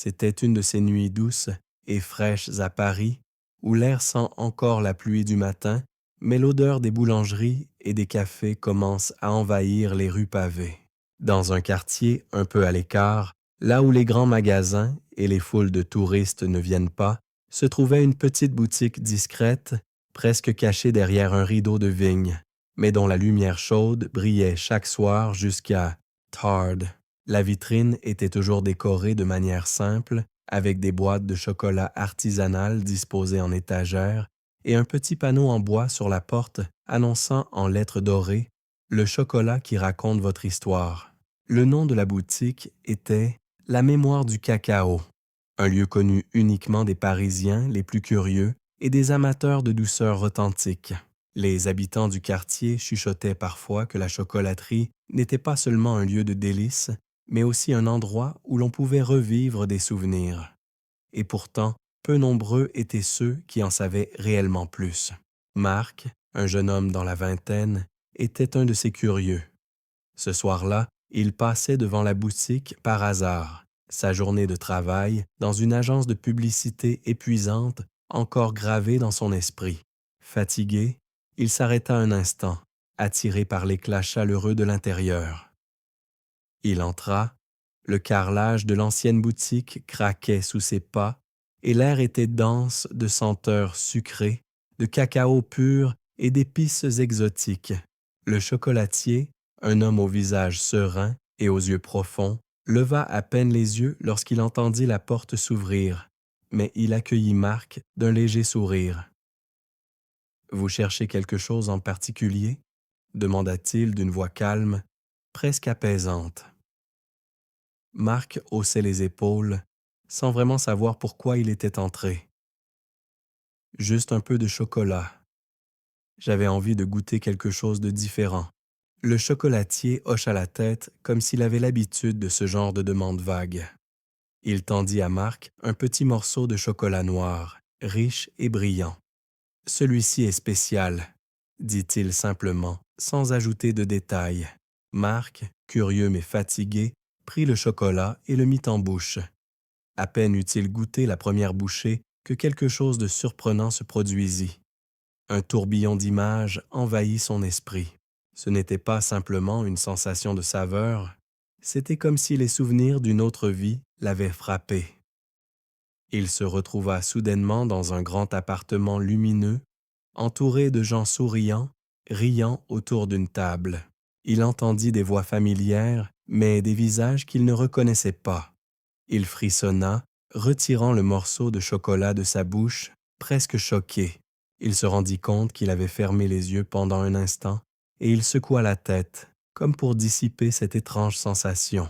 C'était une de ces nuits douces et fraîches à Paris, où l'air sent encore la pluie du matin, mais l'odeur des boulangeries et des cafés commence à envahir les rues pavées. Dans un quartier un peu à l'écart, là où les grands magasins et les foules de touristes ne viennent pas, se trouvait une petite boutique discrète, presque cachée derrière un rideau de vigne, mais dont la lumière chaude brillait chaque soir jusqu'à tard. La vitrine était toujours décorée de manière simple, avec des boîtes de chocolat artisanales disposées en étagères et un petit panneau en bois sur la porte annonçant en lettres dorées « Le chocolat qui raconte votre histoire ». Le nom de la boutique était « La mémoire du cacao », un lieu connu uniquement des Parisiens les plus curieux et des amateurs de douceur authentique. Les habitants du quartier chuchotaient parfois que la chocolaterie n'était pas seulement un lieu de délices, mais aussi un endroit où l'on pouvait revivre des souvenirs. Et pourtant, peu nombreux étaient ceux qui en savaient réellement plus. Marc, un jeune homme dans la vingtaine, était un de ces curieux. Ce soir-là, il passait devant la boutique par hasard, sa journée de travail dans une agence de publicité épuisante encore gravée dans son esprit. Fatigué, il s'arrêta un instant, attiré par l'éclat chaleureux de l'intérieur. Il entra, le carrelage de l'ancienne boutique craquait sous ses pas et l'air était dense de senteurs sucrées, de cacao pur et d'épices exotiques. Le chocolatier, un homme au visage serein et aux yeux profonds, leva à peine les yeux lorsqu'il entendit la porte s'ouvrir, mais il accueillit Marc d'un léger sourire. « Vous cherchez quelque chose en particulier ?» demanda-t-il d'une voix calme, presque apaisante. Marc haussait les épaules, sans vraiment savoir pourquoi il était entré. « Juste un peu de chocolat. J'avais envie de goûter quelque chose de différent. » Le chocolatier hocha la tête comme s'il avait l'habitude de ce genre de demande vague. Il tendit à Marc un petit morceau de chocolat noir, riche et brillant. « Celui-ci est spécial, » dit-il simplement, sans ajouter de détails. Marc, curieux mais fatigué, prit le chocolat et le mit en bouche. À peine eut-il goûté la première bouchée que quelque chose de surprenant se produisit. Un tourbillon d'images envahit son esprit. Ce n'était pas simplement une sensation de saveur, c'était comme si les souvenirs d'une autre vie l'avaient frappé. Il se retrouva soudainement dans un grand appartement lumineux, entouré de gens souriants, riant autour d'une table. Il entendit des voix familières, mais des visages qu'il ne reconnaissait pas. Il frissonna, retirant le morceau de chocolat de sa bouche, presque choqué. Il se rendit compte qu'il avait fermé les yeux pendant un instant, et il secoua la tête, comme pour dissiper cette étrange sensation.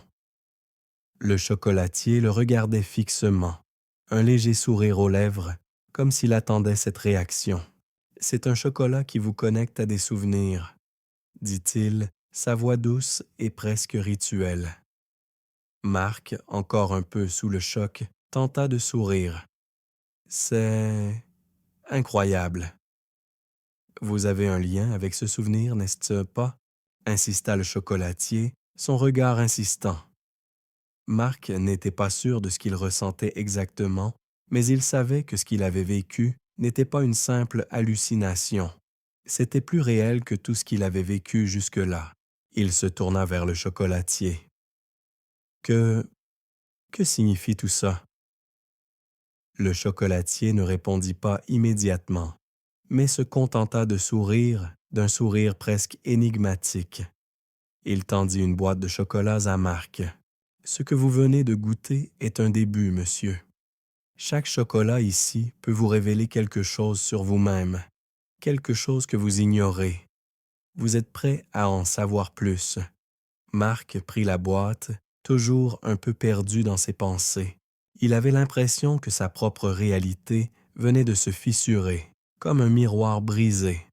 Le chocolatier le regardait fixement, un léger sourire aux lèvres, comme s'il attendait cette réaction. « C'est un chocolat qui vous connecte à des souvenirs, » dit-il, sa voix douce et presque rituelle. Marc, encore un peu sous le choc, tenta de sourire. « C'est incroyable. » « Vous avez un lien avec ce souvenir, n'est-ce pas? » insista le chocolatier, son regard insistant. Marc n'était pas sûr de ce qu'il ressentait exactement, mais il savait que ce qu'il avait vécu n'était pas une simple hallucination. C'était plus réel que tout ce qu'il avait vécu jusque-là. Il se tourna vers le chocolatier. « Que signifie tout ça? » Le chocolatier ne répondit pas immédiatement, mais se contenta de sourire, d'un sourire presque énigmatique. Il tendit une boîte de chocolats à Marc. « Ce que vous venez de goûter est un début, monsieur. Chaque chocolat ici peut vous révéler quelque chose sur vous-même, quelque chose que vous ignorez. Vous êtes prêt à en savoir plus. » Marc prit la boîte, toujours un peu perdu dans ses pensées. Il avait l'impression que sa propre réalité venait de se fissurer, comme un miroir brisé.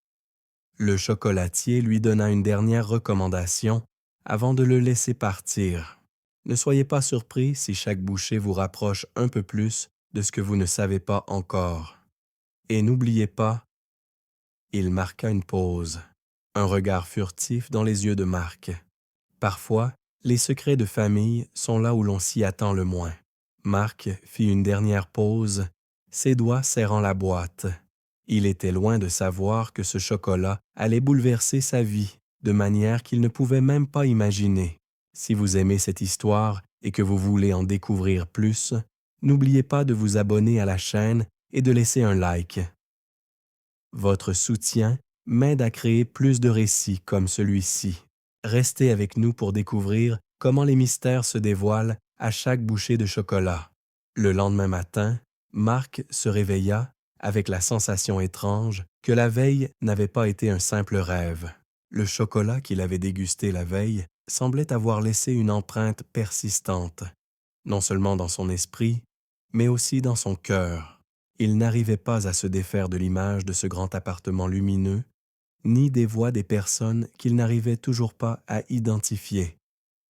Le chocolatier lui donna une dernière recommandation avant de le laisser partir. Ne soyez pas surpris si chaque bouchée vous rapproche un peu plus de ce que vous ne savez pas encore. Et n'oubliez pas, il marqua une pause, un regard furtif dans les yeux de Marc. Parfois, les secrets de famille sont là où l'on s'y attend le moins. Marc fit une dernière pause, ses doigts serrant la boîte. Il était loin de savoir que ce chocolat allait bouleverser sa vie de manière qu'il ne pouvait même pas imaginer. Si vous aimez cette histoire et que vous voulez en découvrir plus, n'oubliez pas de vous abonner à la chaîne et de laisser un like. Votre soutien m'aide à créer plus de récits comme celui-ci. Restez avec nous pour découvrir comment les mystères se dévoilent à chaque bouchée de chocolat. Le lendemain matin, Marc se réveilla avec la sensation étrange que la veille n'avait pas été un simple rêve. Le chocolat qu'il avait dégusté la veille semblait avoir laissé une empreinte persistante, non seulement dans son esprit, mais aussi dans son cœur. Il n'arrivait pas à se défaire de l'image de ce grand appartement lumineux, ni des voix des personnes qu'il n'arrivait toujours pas à identifier.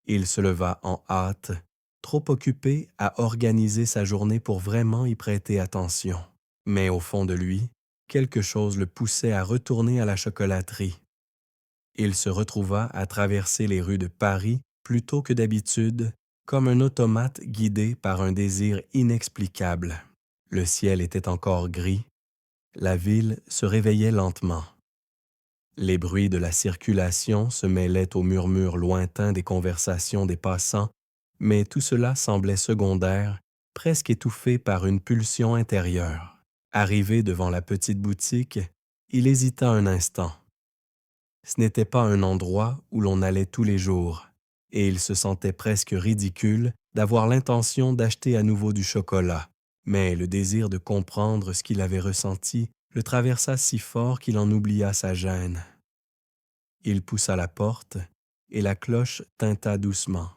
Il se leva en hâte, trop occupé à organiser sa journée pour vraiment y prêter attention. Mais au fond de lui, quelque chose le poussait à retourner à la chocolaterie. Il se retrouva à traverser les rues de Paris plutôt que d'habitude, comme un automate guidé par un désir inexplicable. Le ciel était encore gris, la ville se réveillait lentement. Les bruits de la circulation se mêlaient aux murmures lointains des conversations des passants, mais tout cela semblait secondaire, presque étouffé par une pulsion intérieure. Arrivé devant la petite boutique, il hésita un instant. Ce n'était pas un endroit où l'on allait tous les jours, et il se sentait presque ridicule d'avoir l'intention d'acheter à nouveau du chocolat. Mais le désir de comprendre ce qu'il avait ressenti le traversa si fort qu'il en oublia sa gêne. Il poussa la porte, et la cloche tinta doucement.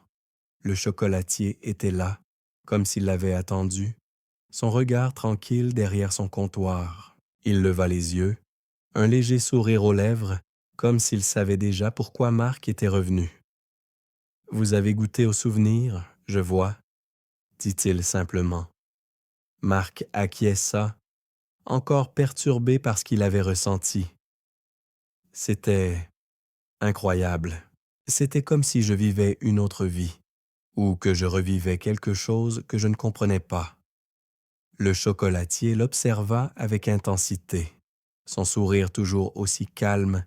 Le chocolatier était là, comme s'il l'avait attendu, son regard tranquille derrière son comptoir. Il leva les yeux, un léger sourire aux lèvres, comme s'il savait déjà pourquoi Marc était revenu. « Vous avez goûté au souvenir, je vois, » dit-il simplement. Marc acquiesça, encore perturbé par ce qu'il avait ressenti. C'était incroyable. C'était comme si je vivais une autre vie, ou que je revivais quelque chose que je ne comprenais pas. Le chocolatier l'observa avec intensité, son sourire toujours aussi calme.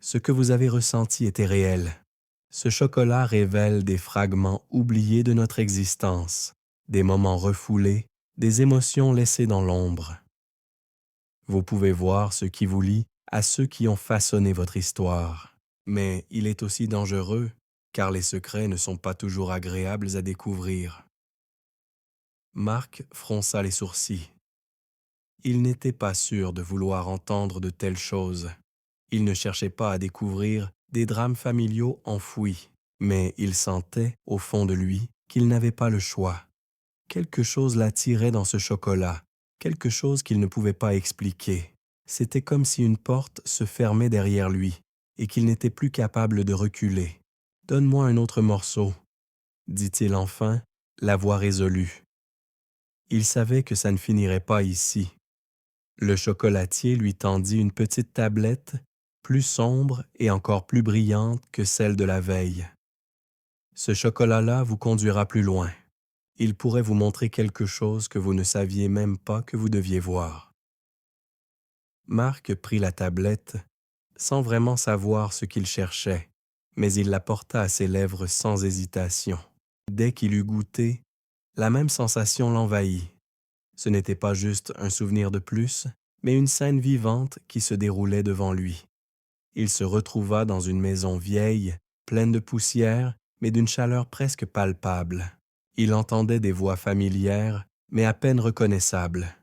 Ce que vous avez ressenti était réel. Ce chocolat révèle des fragments oubliés de notre existence, des moments refoulés, des émotions laissées dans l'ombre. Vous pouvez voir ce qui vous lie à ceux qui ont façonné votre histoire. Mais il est aussi dangereux, car les secrets ne sont pas toujours agréables à découvrir. Marc fronça les sourcils. Il n'était pas sûr de vouloir entendre de telles choses. Il ne cherchait pas à découvrir des drames familiaux enfouis, mais il sentait, au fond de lui, qu'il n'avait pas le choix. Quelque chose l'attirait dans ce chocolat, quelque chose qu'il ne pouvait pas expliquer. C'était comme si une porte se fermait derrière lui et qu'il n'était plus capable de reculer. « Donne-moi un autre morceau, » dit-il enfin, la voix résolue. Il savait que ça ne finirait pas ici. Le chocolatier lui tendit une petite tablette, plus sombre et encore plus brillante que celle de la veille. « Ce chocolat-là vous conduira plus loin. Il pourrait vous montrer quelque chose que vous ne saviez même pas que vous deviez voir. » Marc prit la tablette, sans vraiment savoir ce qu'il cherchait, mais il la porta à ses lèvres sans hésitation. Dès qu'il eut goûté, la même sensation l'envahit. Ce n'était pas juste un souvenir de plus, mais une scène vivante qui se déroulait devant lui. Il se retrouva dans une maison vieille, pleine de poussière, mais d'une chaleur presque palpable. Il entendait des voix familières, mais à peine reconnaissables.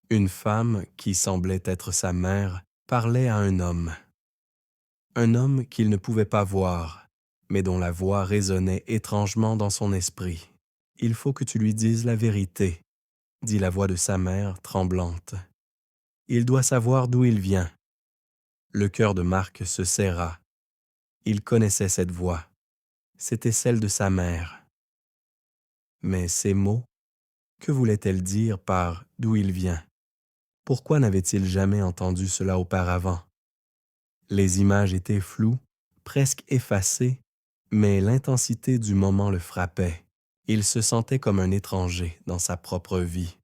Une femme, qui semblait être sa mère, parlait à un homme. Un homme qu'il ne pouvait pas voir, mais dont la voix résonnait étrangement dans son esprit. « Il faut que tu lui dises la vérité, » dit la voix de sa mère, tremblante. « Il doit savoir d'où il vient. » Le cœur de Marc se serra. Il connaissait cette voix. C'était celle de sa mère. Mais ces mots, que voulait-elle dire par « d'où il vient » ? Pourquoi n'avait-il jamais entendu cela auparavant? Les images étaient floues, presque effacées, mais l'intensité du moment le frappait. Il se sentait comme un étranger dans sa propre vie,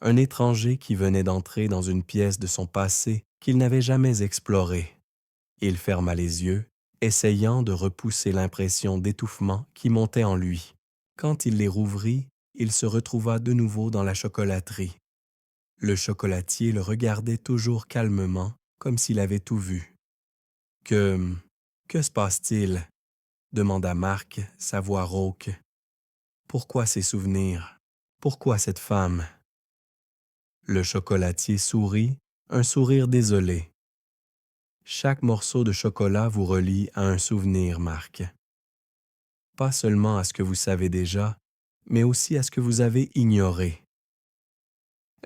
un étranger qui venait d'entrer dans une pièce de son passé qu'il n'avait jamais explorée. Il ferma les yeux, essayant de repousser l'impression d'étouffement qui montait en lui. Quand il les rouvrit, il se retrouva de nouveau dans la chocolaterie. Le chocolatier le regardait toujours calmement, comme s'il avait tout vu. Que... que se passe-t-il? Demanda Marc, sa voix rauque. Pourquoi ces souvenirs? Pourquoi cette femme? Le chocolatier sourit, un sourire désolé. Chaque morceau de chocolat vous relie à un souvenir, Marc. Pas seulement à ce que vous savez déjà, mais aussi à ce que vous avez ignoré.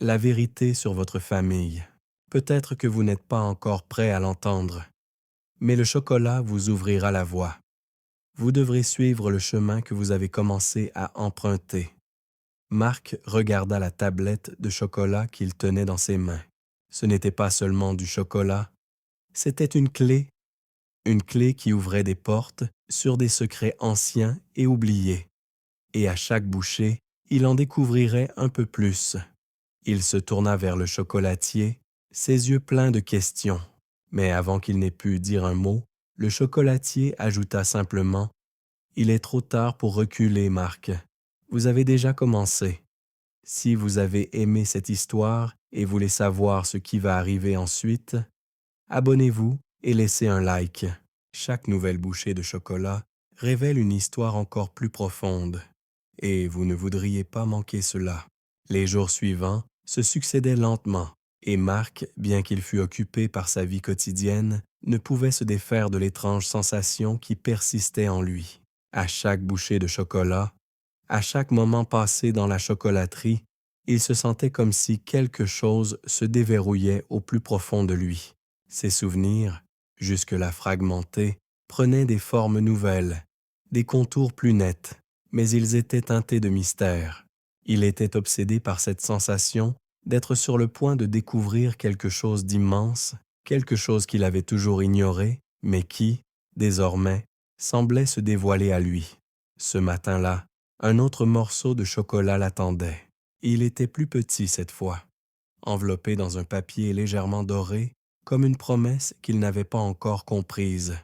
La vérité sur votre famille. Peut-être que vous n'êtes pas encore prêt à l'entendre, mais le chocolat vous ouvrira la voie. Vous devrez suivre le chemin que vous avez commencé à emprunter. Marc regarda la tablette de chocolat qu'il tenait dans ses mains. Ce n'était pas seulement du chocolat, c'était une clé qui ouvrait des portes sur des secrets anciens et oubliés. Et à chaque bouchée, il en découvrirait un peu plus. Il se tourna vers le chocolatier, ses yeux pleins de questions. Mais avant qu'il n'ait pu dire un mot, le chocolatier ajouta simplement « Il est trop tard pour reculer, Marc. Vous avez déjà commencé. Si vous avez aimé cette histoire et voulez savoir ce qui va arriver ensuite, abonnez-vous et laissez un like. Chaque nouvelle bouchée de chocolat révèle une histoire encore plus profonde. Et vous ne voudriez pas manquer cela. » Les jours suivants se succédaient lentement, et Marc, bien qu'il fût occupé par sa vie quotidienne, ne pouvait se défaire de l'étrange sensation qui persistait en lui. À chaque bouchée de chocolat, à chaque moment passé dans la chocolaterie, il se sentait comme si quelque chose se déverrouillait au plus profond de lui. Ses souvenirs, jusque-là fragmentés, prenaient des formes nouvelles, des contours plus nets, mais ils étaient teintés de mystère. Il était obsédé par cette sensation d'être sur le point de découvrir quelque chose d'immense, quelque chose qu'il avait toujours ignoré, mais qui, désormais, semblait se dévoiler à lui. Ce matin-là, un autre morceau de chocolat l'attendait. Il était plus petit cette fois, enveloppé dans un papier légèrement doré, comme une promesse qu'il n'avait pas encore comprise.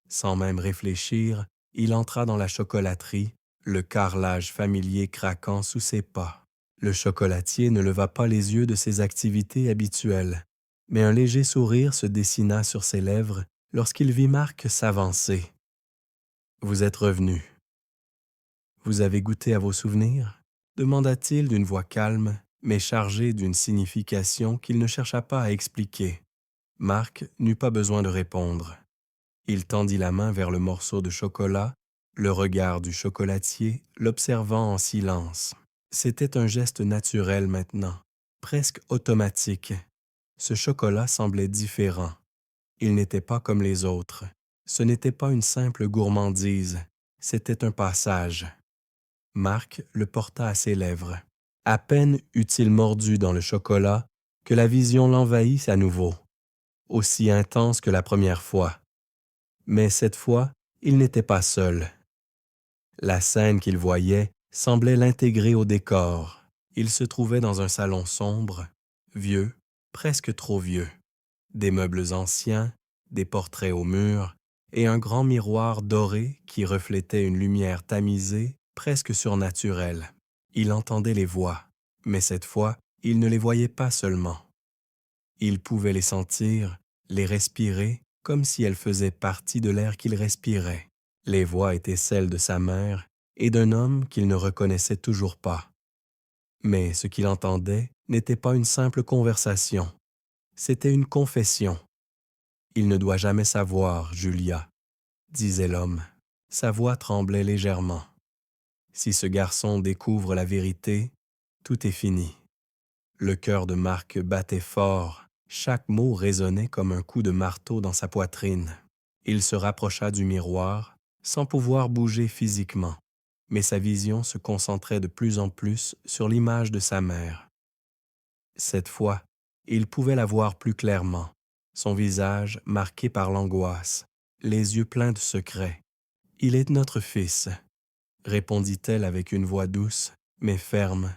Sans même réfléchir, il entra dans la chocolaterie, le carrelage familier craquant sous ses pas. Le chocolatier ne leva pas les yeux de ses activités habituelles, mais un léger sourire se dessina sur ses lèvres lorsqu'il vit Marc s'avancer. « Vous êtes revenu. Vous avez goûté à vos souvenirs? » demanda-t-il d'une voix calme, mais chargée d'une signification qu'il ne chercha pas à expliquer. Marc n'eut pas besoin de répondre. Il tendit la main vers le morceau de chocolat, le regard du chocolatier l'observant en silence. C'était un geste naturel maintenant, presque automatique. Ce chocolat semblait différent. Il n'était pas comme les autres. Ce n'était pas une simple gourmandise, c'était un passage. Marc le porta à ses lèvres. À peine eut-il mordu dans le chocolat que la vision l'envahit à nouveau, aussi intense que la première fois. Mais cette fois, il n'était pas seul. La scène qu'il voyait semblait l'intégrer au décor. Il se trouvait dans un salon sombre, vieux, presque trop vieux. Des meubles anciens, des portraits au mur et un grand miroir doré qui reflétait une lumière tamisée, presque surnaturelle. Il entendait les voix, mais cette fois, il ne les voyait pas seulement. Il pouvait les sentir, les respirer, comme si elles faisaient partie de l'air qu'il respirait. Les voix étaient celles de sa mère et d'un homme qu'il ne reconnaissait toujours pas. Mais ce qu'il entendait n'était pas une simple conversation, c'était une confession. « Il ne doit jamais savoir, Julia, » disait l'homme. Sa voix tremblait légèrement. « Si ce garçon découvre la vérité, tout est fini. » Le cœur de Marc battait fort. Chaque mot résonnait comme un coup de marteau dans sa poitrine. Il se rapprocha du miroir, sans pouvoir bouger physiquement, mais sa vision se concentrait de plus en plus sur l'image de sa mère. Cette fois, il pouvait la voir plus clairement, son visage marqué par l'angoisse, les yeux pleins de secrets. « Il est notre fils. répondit-elle avec une voix douce, mais ferme.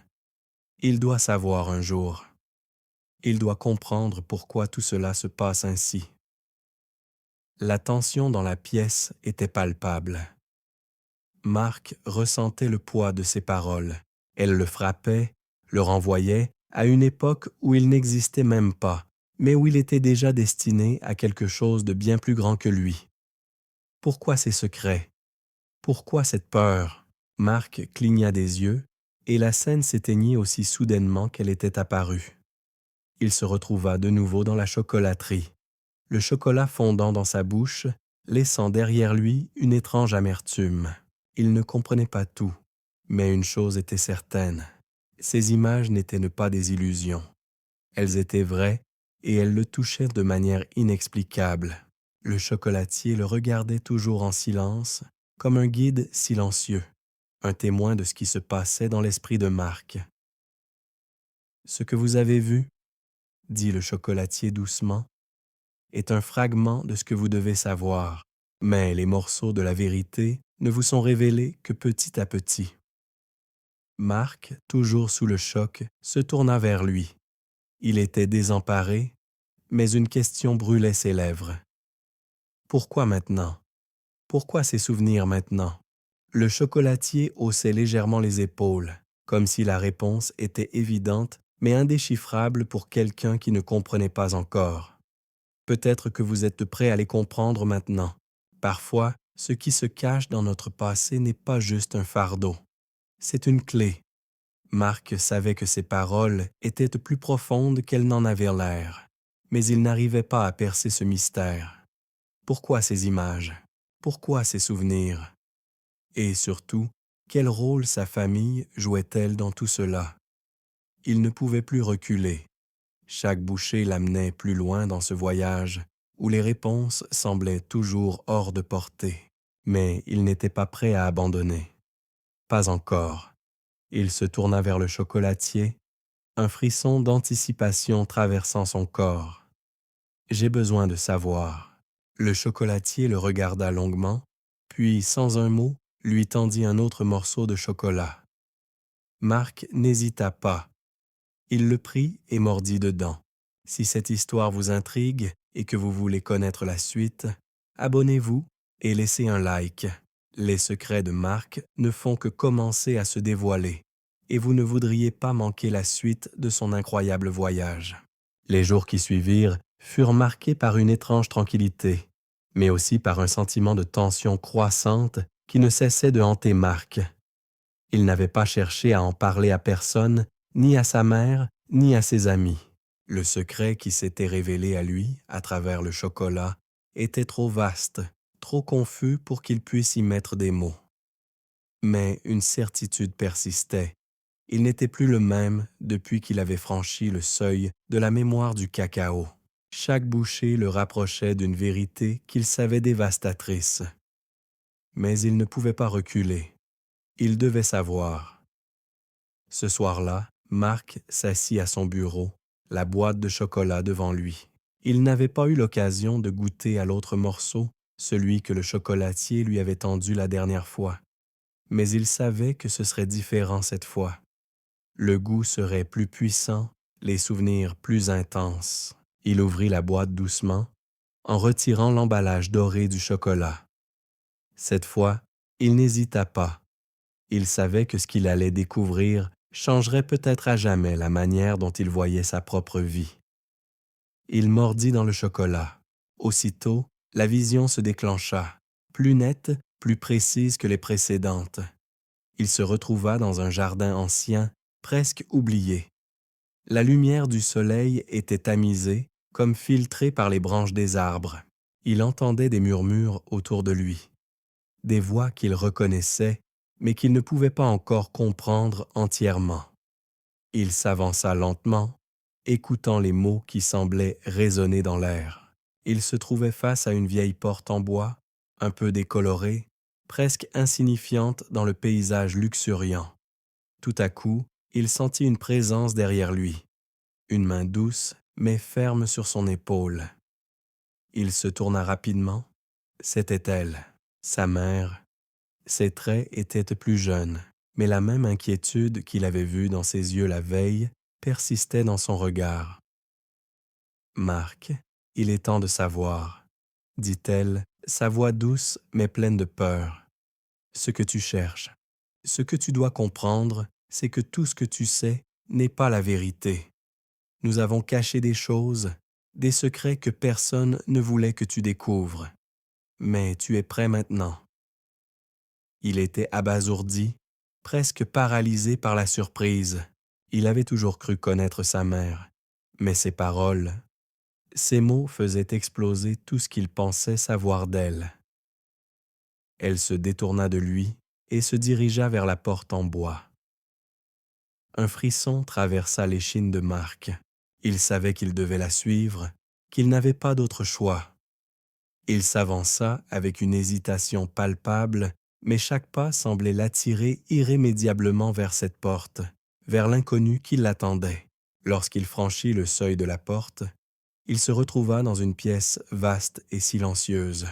Il doit savoir un jour. Il doit comprendre pourquoi tout cela se passe ainsi. La tension dans la pièce était palpable. Marc ressentait le poids de ses paroles. Elle le frappait, le renvoyait à une époque où il n'existait même pas, mais où il était déjà destiné à quelque chose de bien plus grand que lui. Pourquoi ces secrets? Pourquoi cette peur? Marc cligna des yeux, et la scène s'éteignit aussi soudainement qu'elle était apparue. Il se retrouva de nouveau dans la chocolaterie, le chocolat fondant dans sa bouche, laissant derrière lui une étrange amertume. Il ne comprenait pas tout, mais une chose était certaine. Ces images n'étaient pas des illusions. Elles étaient vraies et elles le touchaient de manière inexplicable. Le chocolatier le regardait toujours en silence, comme un guide silencieux, un témoin de ce qui se passait dans l'esprit de Marc. « Ce que vous avez vu, » dit le chocolatier doucement, « est un fragment de ce que vous devez savoir, mais les morceaux de la vérité ne vous sont révélés que petit à petit. » Marc, toujours sous le choc, se tourna vers lui. Il était désemparé, mais une question brûlait ses lèvres. Pourquoi maintenant? Pourquoi ces souvenirs maintenant? Le chocolatier haussait légèrement les épaules, comme si la réponse était évidente mais indéchiffrable pour quelqu'un qui ne comprenait pas encore. Peut-être que vous êtes prêt à les comprendre maintenant. Parfois, ce qui se cache dans notre passé n'est pas juste un fardeau. C'est une clé. Marc savait que ses paroles étaient plus profondes qu'elles n'en avaient l'air, mais il n'arrivait pas à percer ce mystère. Pourquoi ces images? Pourquoi ces souvenirs? Et surtout, quel rôle sa famille jouait-elle dans tout cela? Il ne pouvait plus reculer. Chaque bouchée l'amenait plus loin dans ce voyage, où les réponses semblaient toujours hors de portée. Mais il n'était pas prêt à abandonner. Pas encore. Il se tourna vers le chocolatier, un frisson d'anticipation traversant son corps. « J'ai besoin de savoir. » Le chocolatier le regarda longuement, puis, sans un mot, lui tendit un autre morceau de chocolat. Marc n'hésita pas. Il le prit et mordit dedans. Si cette histoire vous intrigue et que vous voulez connaître la suite, abonnez-vous et laissez un like. Les secrets de Marc ne font que commencer à se dévoiler, et vous ne voudriez pas manquer la suite de son incroyable voyage. Les jours qui suivirent furent marqués par une étrange tranquillité, mais aussi par un sentiment de tension croissante qui ne cessait de hanter Marc. Il n'avait pas cherché à en parler à personne, ni à sa mère, ni à ses amis. Le secret qui s'était révélé à lui, à travers le chocolat, était trop vaste, trop confus pour qu'il puisse y mettre des mots. Mais une certitude persistait. Il n'était plus le même depuis qu'il avait franchi le seuil de la mémoire du cacao. Chaque bouchée le rapprochait d'une vérité qu'il savait dévastatrice. Mais il ne pouvait pas reculer. Il devait savoir. Ce soir-là, Marc s'assit à son bureau, la boîte de chocolat devant lui. Il n'avait pas eu l'occasion de goûter à l'autre morceau, celui que le chocolatier lui avait tendu la dernière fois. Mais il savait que ce serait différent cette fois. Le goût serait plus puissant, les souvenirs plus intenses. Il ouvrit la boîte doucement, en retirant l'emballage doré du chocolat. Cette fois, il n'hésita pas. Il savait que ce qu'il allait découvrir changerait peut-être à jamais la manière dont il voyait sa propre vie. Il mordit dans le chocolat. Aussitôt, la vision se déclencha, plus nette, plus précise que les précédentes. Il se retrouva dans un jardin ancien, presque oublié. La lumière du soleil était tamisée, comme filtrée par les branches des arbres. Il entendait des murmures autour de lui, des voix qu'il reconnaissait, mais qu'il ne pouvait pas encore comprendre entièrement. Il s'avança lentement, écoutant les mots qui semblaient résonner dans l'air. Il se trouvait face à une vieille porte en bois, un peu décolorée, presque insignifiante dans le paysage luxuriant. Tout à coup, il sentit une présence derrière lui, une main douce mais ferme sur son épaule. Il se tourna rapidement. C'était elle, sa mère, Ses traits étaient plus jeunes, mais la même inquiétude qu'il avait vue dans ses yeux la veille persistait dans son regard. « Marc, il est temps de savoir, » dit-elle, sa voix douce mais pleine de peur. « Ce que tu cherches, ce que tu dois comprendre, c'est que tout ce que tu sais n'est pas la vérité. Nous avons caché des choses, des secrets que personne ne voulait que tu découvres. Mais tu es prêt maintenant. » Il était abasourdi, presque paralysé par la surprise. Il avait toujours cru connaître sa mère, mais ses paroles, ces mots faisaient exploser tout ce qu'il pensait savoir d'elle. Elle se détourna de lui et se dirigea vers la porte en bois. Un frisson traversa l'échine de Marc. Il savait qu'il devait la suivre, qu'il n'avait pas d'autre choix. Il s'avança avec une hésitation palpable, mais chaque pas semblait l'attirer irrémédiablement vers cette porte, vers l'inconnu qui l'attendait. Lorsqu'il franchit le seuil de la porte, il se retrouva dans une pièce vaste et silencieuse.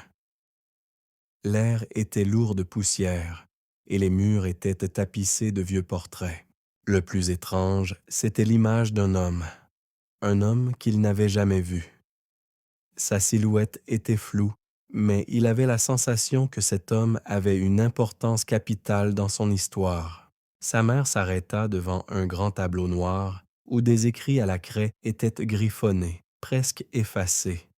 L'air était lourd de poussière et les murs étaient tapissés de vieux portraits. Le plus étrange, c'était l'image d'un homme qu'il n'avait jamais vu. Sa silhouette était floue, mais il avait la sensation que cet homme avait une importance capitale dans son histoire. Sa mère s'arrêta devant un grand tableau noir où des écrits à la craie étaient griffonnés, presque effacés.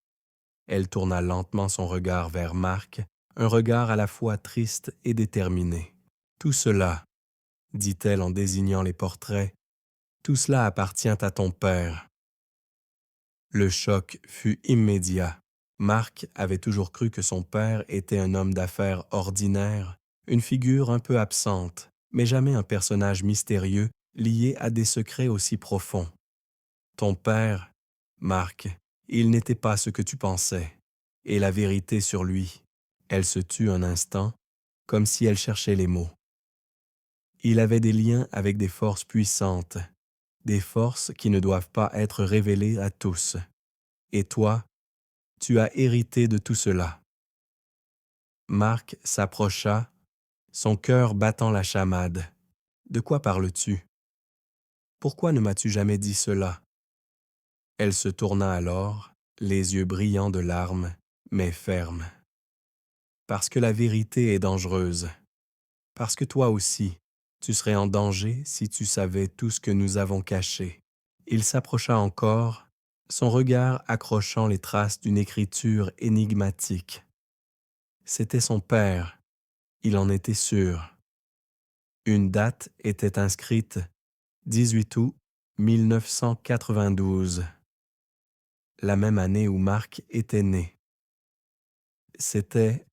Elle tourna lentement son regard vers Marc, un regard à la fois triste et déterminé. « Tout cela, » dit-elle en désignant les portraits, « tout cela appartient à ton père. » Le choc fut immédiat. Marc avait toujours cru que son père était un homme d'affaires ordinaire, une figure un peu absente, mais jamais un personnage mystérieux lié à des secrets aussi profonds. Ton père, Marc, il n'était pas ce que tu pensais, et la vérité sur lui. Elle se tut un instant, comme si elle cherchait les mots. Il avait des liens avec des forces puissantes, des forces qui ne doivent pas être révélées à tous. Et toi, tu as hérité de tout cela. Marc s'approcha, son cœur battant la chamade. De quoi parles-tu? Pourquoi ne m'as-tu jamais dit cela? Elle se tourna alors, les yeux brillants de larmes, mais fermes. Parce que la vérité est dangereuse. Parce que toi aussi, tu serais en danger si tu savais tout ce que nous avons caché. Il s'approcha encore, son regard accrochant les traces d'une écriture énigmatique. C'était son père, il en était sûr. Une date était inscrite, 18 août 1992, la même année où Marc était né. C'était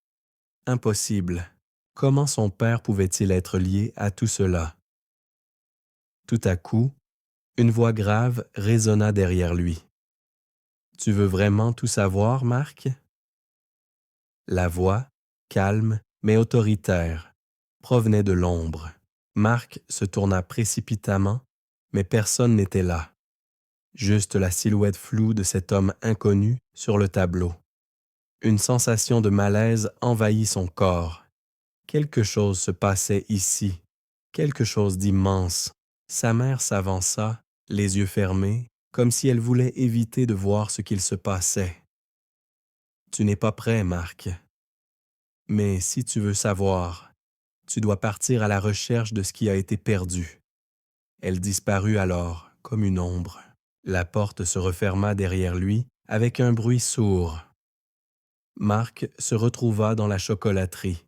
impossible. Comment son père pouvait-il être lié à tout cela? Tout à coup, une voix grave résonna derrière lui. « Tu veux vraiment tout savoir, Marc? » La voix, calme mais autoritaire, provenait de l'ombre. Marc se tourna précipitamment, mais personne n'était là. Juste la silhouette floue de cet homme inconnu sur le tableau. Une sensation de malaise envahit son corps. Quelque chose se passait ici, quelque chose d'immense. Sa mère s'avança, les yeux fermés, comme si elle voulait éviter de voir ce qu'il se passait. « Tu n'es pas prêt, Marc. Mais si tu veux savoir, tu dois partir à la recherche de ce qui a été perdu. » Elle disparut alors, comme une ombre. La porte se referma derrière lui avec un bruit sourd. Marc se retrouva dans la chocolaterie,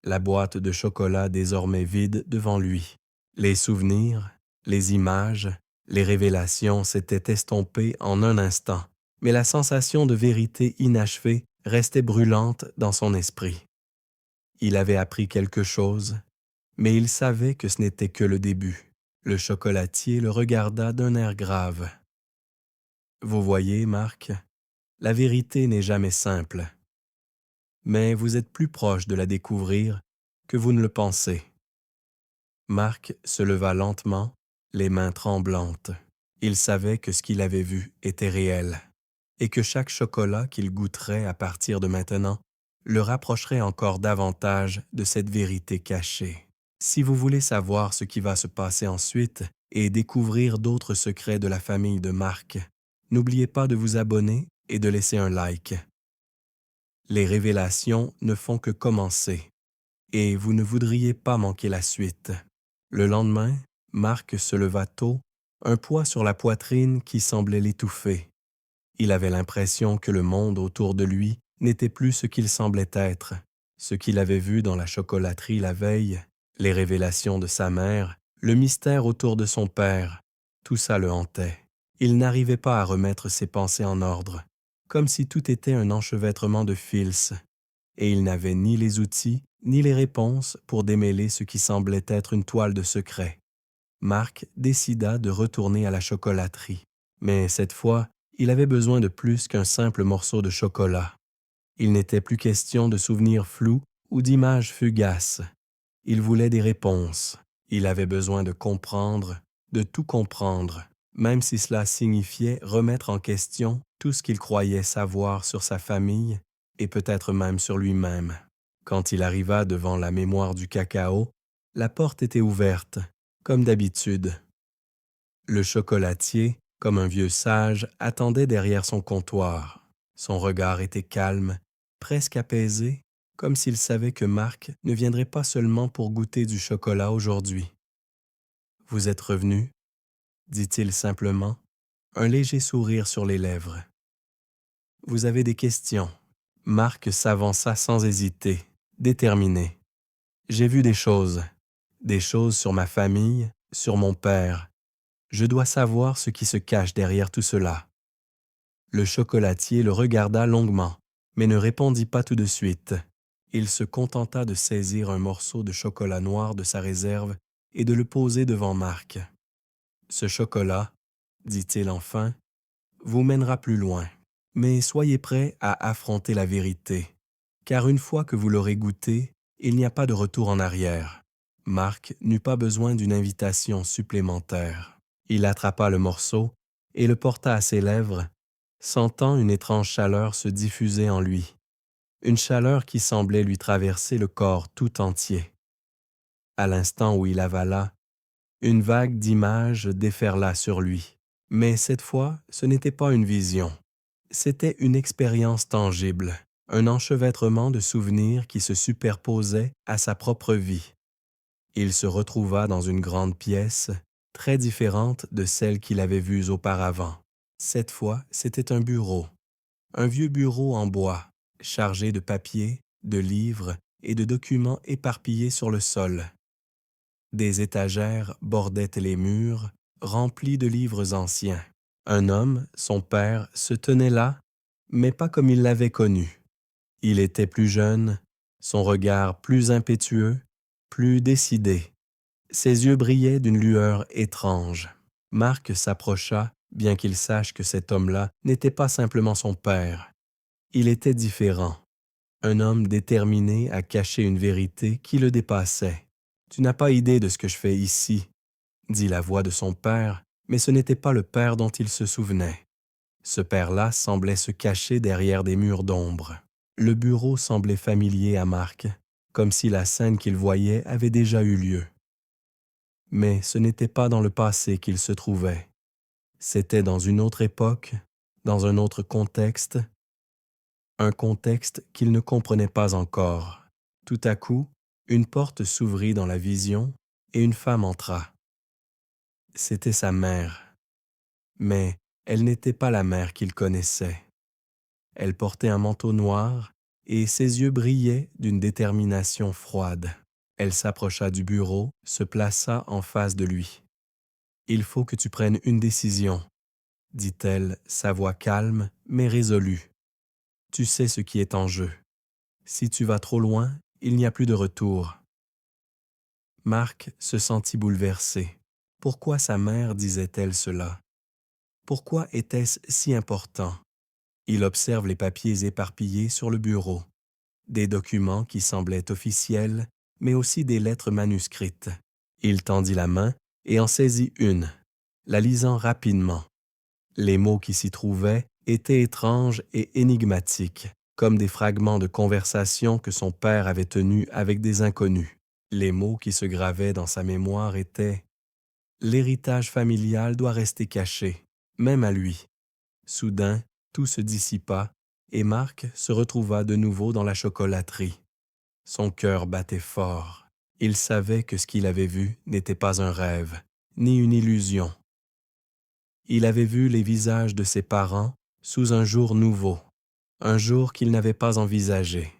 la boîte de chocolat désormais vide devant lui. Les souvenirs, les images, les révélations s'étaient estompées en un instant, mais la sensation de vérité inachevée restait brûlante dans son esprit. Il avait appris quelque chose, mais il savait que ce n'était que le début. Le chocolatier le regarda d'un air grave. « Vous voyez, Marc, la vérité n'est jamais simple. Mais vous êtes plus proche de la découvrir que vous ne le pensez. » Marc se leva lentement, les mains tremblantes. Il savait que ce qu'il avait vu était réel, et que chaque chocolat qu'il goûterait à partir de maintenant le rapprocherait encore davantage de cette vérité cachée. Si vous voulez savoir ce qui va se passer ensuite et découvrir d'autres secrets de la famille de Marc, n'oubliez pas de vous abonner et de laisser un like. Les révélations ne font que commencer, et vous ne voudriez pas manquer la suite. Le lendemain, Marc se leva tôt, un poids sur la poitrine qui semblait l'étouffer. Il avait l'impression que le monde autour de lui n'était plus ce qu'il semblait être. Ce qu'il avait vu dans la chocolaterie la veille, les révélations de sa mère, le mystère autour de son père, tout ça le hantait. Il n'arrivait pas à remettre ses pensées en ordre, comme si tout était un enchevêtrement de fils, et il n'avait ni les outils ni les réponses pour démêler ce qui semblait être une toile de secret. Marc décida de retourner à la chocolaterie, mais cette fois, il avait besoin de plus qu'un simple morceau de chocolat. Il n'était plus question de souvenirs flous ou d'images fugaces. Il voulait des réponses. Il avait besoin de comprendre, de tout comprendre, même si cela signifiait remettre en question tout ce qu'il croyait savoir sur sa famille et peut-être même sur lui-même. Quand il arriva devant la mémoire du cacao, la porte était ouverte, comme d'habitude. Le chocolatier, comme un vieux sage, attendait derrière son comptoir. Son regard était calme, presque apaisé, comme s'il savait que Marc ne viendrait pas seulement pour goûter du chocolat aujourd'hui. « Vous êtes revenu ?» dit-il simplement, un léger sourire sur les lèvres. « Vous avez des questions ?» Marc s'avança sans hésiter, déterminé. « J'ai vu des choses sur ma famille, sur mon père. Je dois savoir ce qui se cache derrière tout cela. » Le chocolatier le regarda longuement, mais ne répondit pas tout de suite. Il se contenta de saisir un morceau de chocolat noir de sa réserve et de le poser devant Marc. « Ce chocolat, dit-il enfin, vous mènera plus loin. Mais soyez prêts à affronter la vérité, car une fois que vous l'aurez goûté, il n'y a pas de retour en arrière. » Marc n'eut pas besoin d'une invitation supplémentaire. Il attrapa le morceau et le porta à ses lèvres, sentant une étrange chaleur se diffuser en lui, une chaleur qui semblait lui traverser le corps tout entier. À l'instant où il avala, une vague d'images déferla sur lui, mais cette fois, ce n'était pas une vision. C'était une expérience tangible, un enchevêtrement de souvenirs qui se superposaient à sa propre vie. Il se retrouva dans une grande pièce, très différente de celle qu'il avait vue auparavant. Cette fois, c'était un bureau. Un vieux bureau en bois, chargé de papiers, de livres et de documents éparpillés sur le sol. Des étagères bordaient les murs, remplis de livres anciens. Un homme, son père, se tenait là, mais pas comme il l'avait connu. Il était plus jeune, son regard plus impétueux, plus décidé. Ses yeux brillaient d'une lueur étrange. Marc s'approcha, bien qu'il sache que cet homme-là n'était pas simplement son père. Il était différent. Un homme déterminé à cacher une vérité qui le dépassait. « Tu n'as pas idée de ce que je fais ici, » dit la voix de son père, mais ce n'était pas le père dont il se souvenait. Ce père-là semblait se cacher derrière des murs d'ombre. Le bureau semblait familier à Marc, comme si la scène qu'il voyait avait déjà eu lieu. Mais ce n'était pas dans le passé qu'il se trouvait. C'était dans une autre époque, dans un autre contexte, un contexte qu'il ne comprenait pas encore. Tout à coup, une porte s'ouvrit dans la vision et une femme entra. C'était sa mère, mais elle n'était pas la mère qu'il connaissait. Elle portait un manteau noir et ses yeux brillaient d'une détermination froide. Elle s'approcha du bureau, se plaça en face de lui. « Il faut que tu prennes une décision, » dit-elle, sa voix calme mais résolue. « Tu sais ce qui est en jeu. Si tu vas trop loin, il n'y a plus de retour. » Marc se sentit bouleversé. Pourquoi sa mère disait-elle cela? Pourquoi était-ce si important? Il observe les papiers éparpillés sur le bureau, des documents qui semblaient officiels, mais aussi des lettres manuscrites. Il tendit la main et en saisit une, la lisant rapidement. Les mots qui s'y trouvaient étaient étranges et énigmatiques, comme des fragments de conversation que son père avait tenus avec des inconnus. Les mots qui se gravaient dans sa mémoire étaient « L'héritage familial doit rester caché, même à lui ». Soudain, tout se dissipa et Marc se retrouva de nouveau dans la chocolaterie. Son cœur battait fort. Il savait que ce qu'il avait vu n'était pas un rêve, ni une illusion. Il avait vu les visages de ses parents sous un jour nouveau, un jour qu'il n'avait pas envisagé.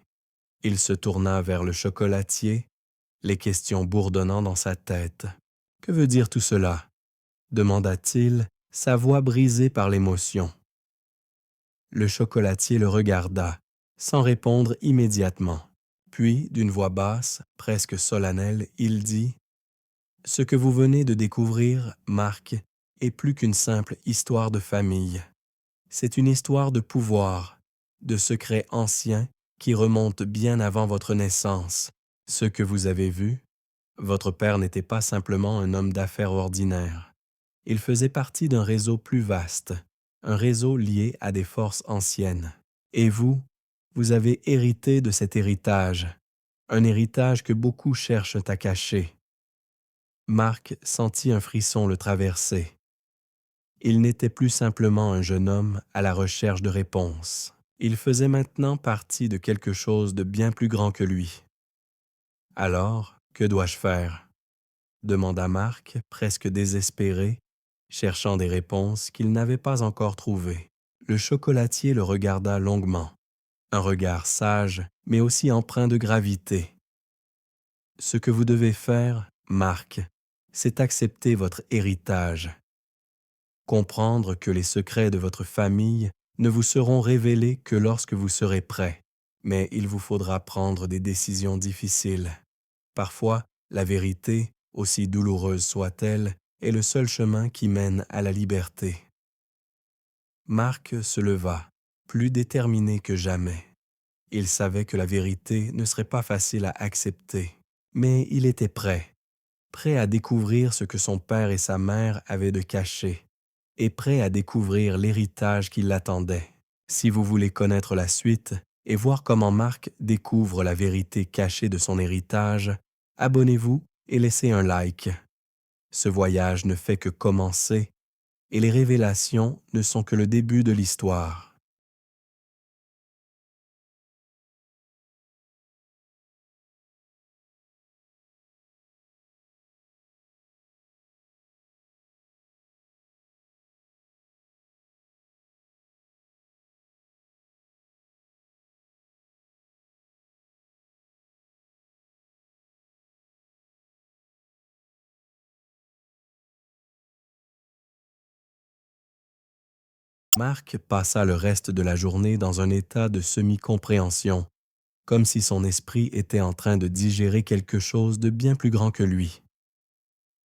Il se tourna vers le chocolatier, les questions bourdonnant dans sa tête. « Que veut dire tout cela ?» demanda-t-il, sa voix brisée par l'émotion. Le chocolatier le regarda, sans répondre immédiatement. Puis, d'une voix basse, presque solennelle, il dit « Ce que vous venez de découvrir, Marc, est plus qu'une simple histoire de famille. C'est une histoire de pouvoir, de secrets anciens qui remontent bien avant votre naissance. Ce que vous avez vu, votre père n'était pas simplement un homme d'affaires ordinaire. Il faisait partie d'un réseau plus vaste, un réseau lié à des forces anciennes. Et vous avez hérité de cet héritage, un héritage que beaucoup cherchent à cacher. » Marc sentit un frisson le traverser. Il n'était plus simplement un jeune homme à la recherche de réponses. Il faisait maintenant partie de quelque chose de bien plus grand que lui. « Alors, que dois-je faire ?» demanda Marc, presque désespéré, cherchant des réponses qu'il n'avait pas encore trouvées. Le chocolatier le regarda longuement, un regard sage, mais aussi empreint de gravité. « Ce que vous devez faire, Marc, c'est accepter votre héritage. Comprendre que les secrets de votre famille ne vous seront révélés que lorsque vous serez prêt, mais il vous faudra prendre des décisions difficiles. Parfois, la vérité, aussi douloureuse soit-elle, est le seul chemin qui mène à la liberté. » Marc se leva, plus déterminé que jamais. Il savait que la vérité ne serait pas facile à accepter, mais il était prêt à découvrir ce que son père et sa mère avaient de caché, et prêt à découvrir l'héritage qui l'attendait. Si vous voulez connaître la suite et voir comment Marc découvre la vérité cachée de son héritage, abonnez-vous et laissez un like. Ce voyage ne fait que commencer et les révélations ne sont que le début de l'histoire. Marc passa le reste de la journée dans un état de semi-compréhension, comme si son esprit était en train de digérer quelque chose de bien plus grand que lui.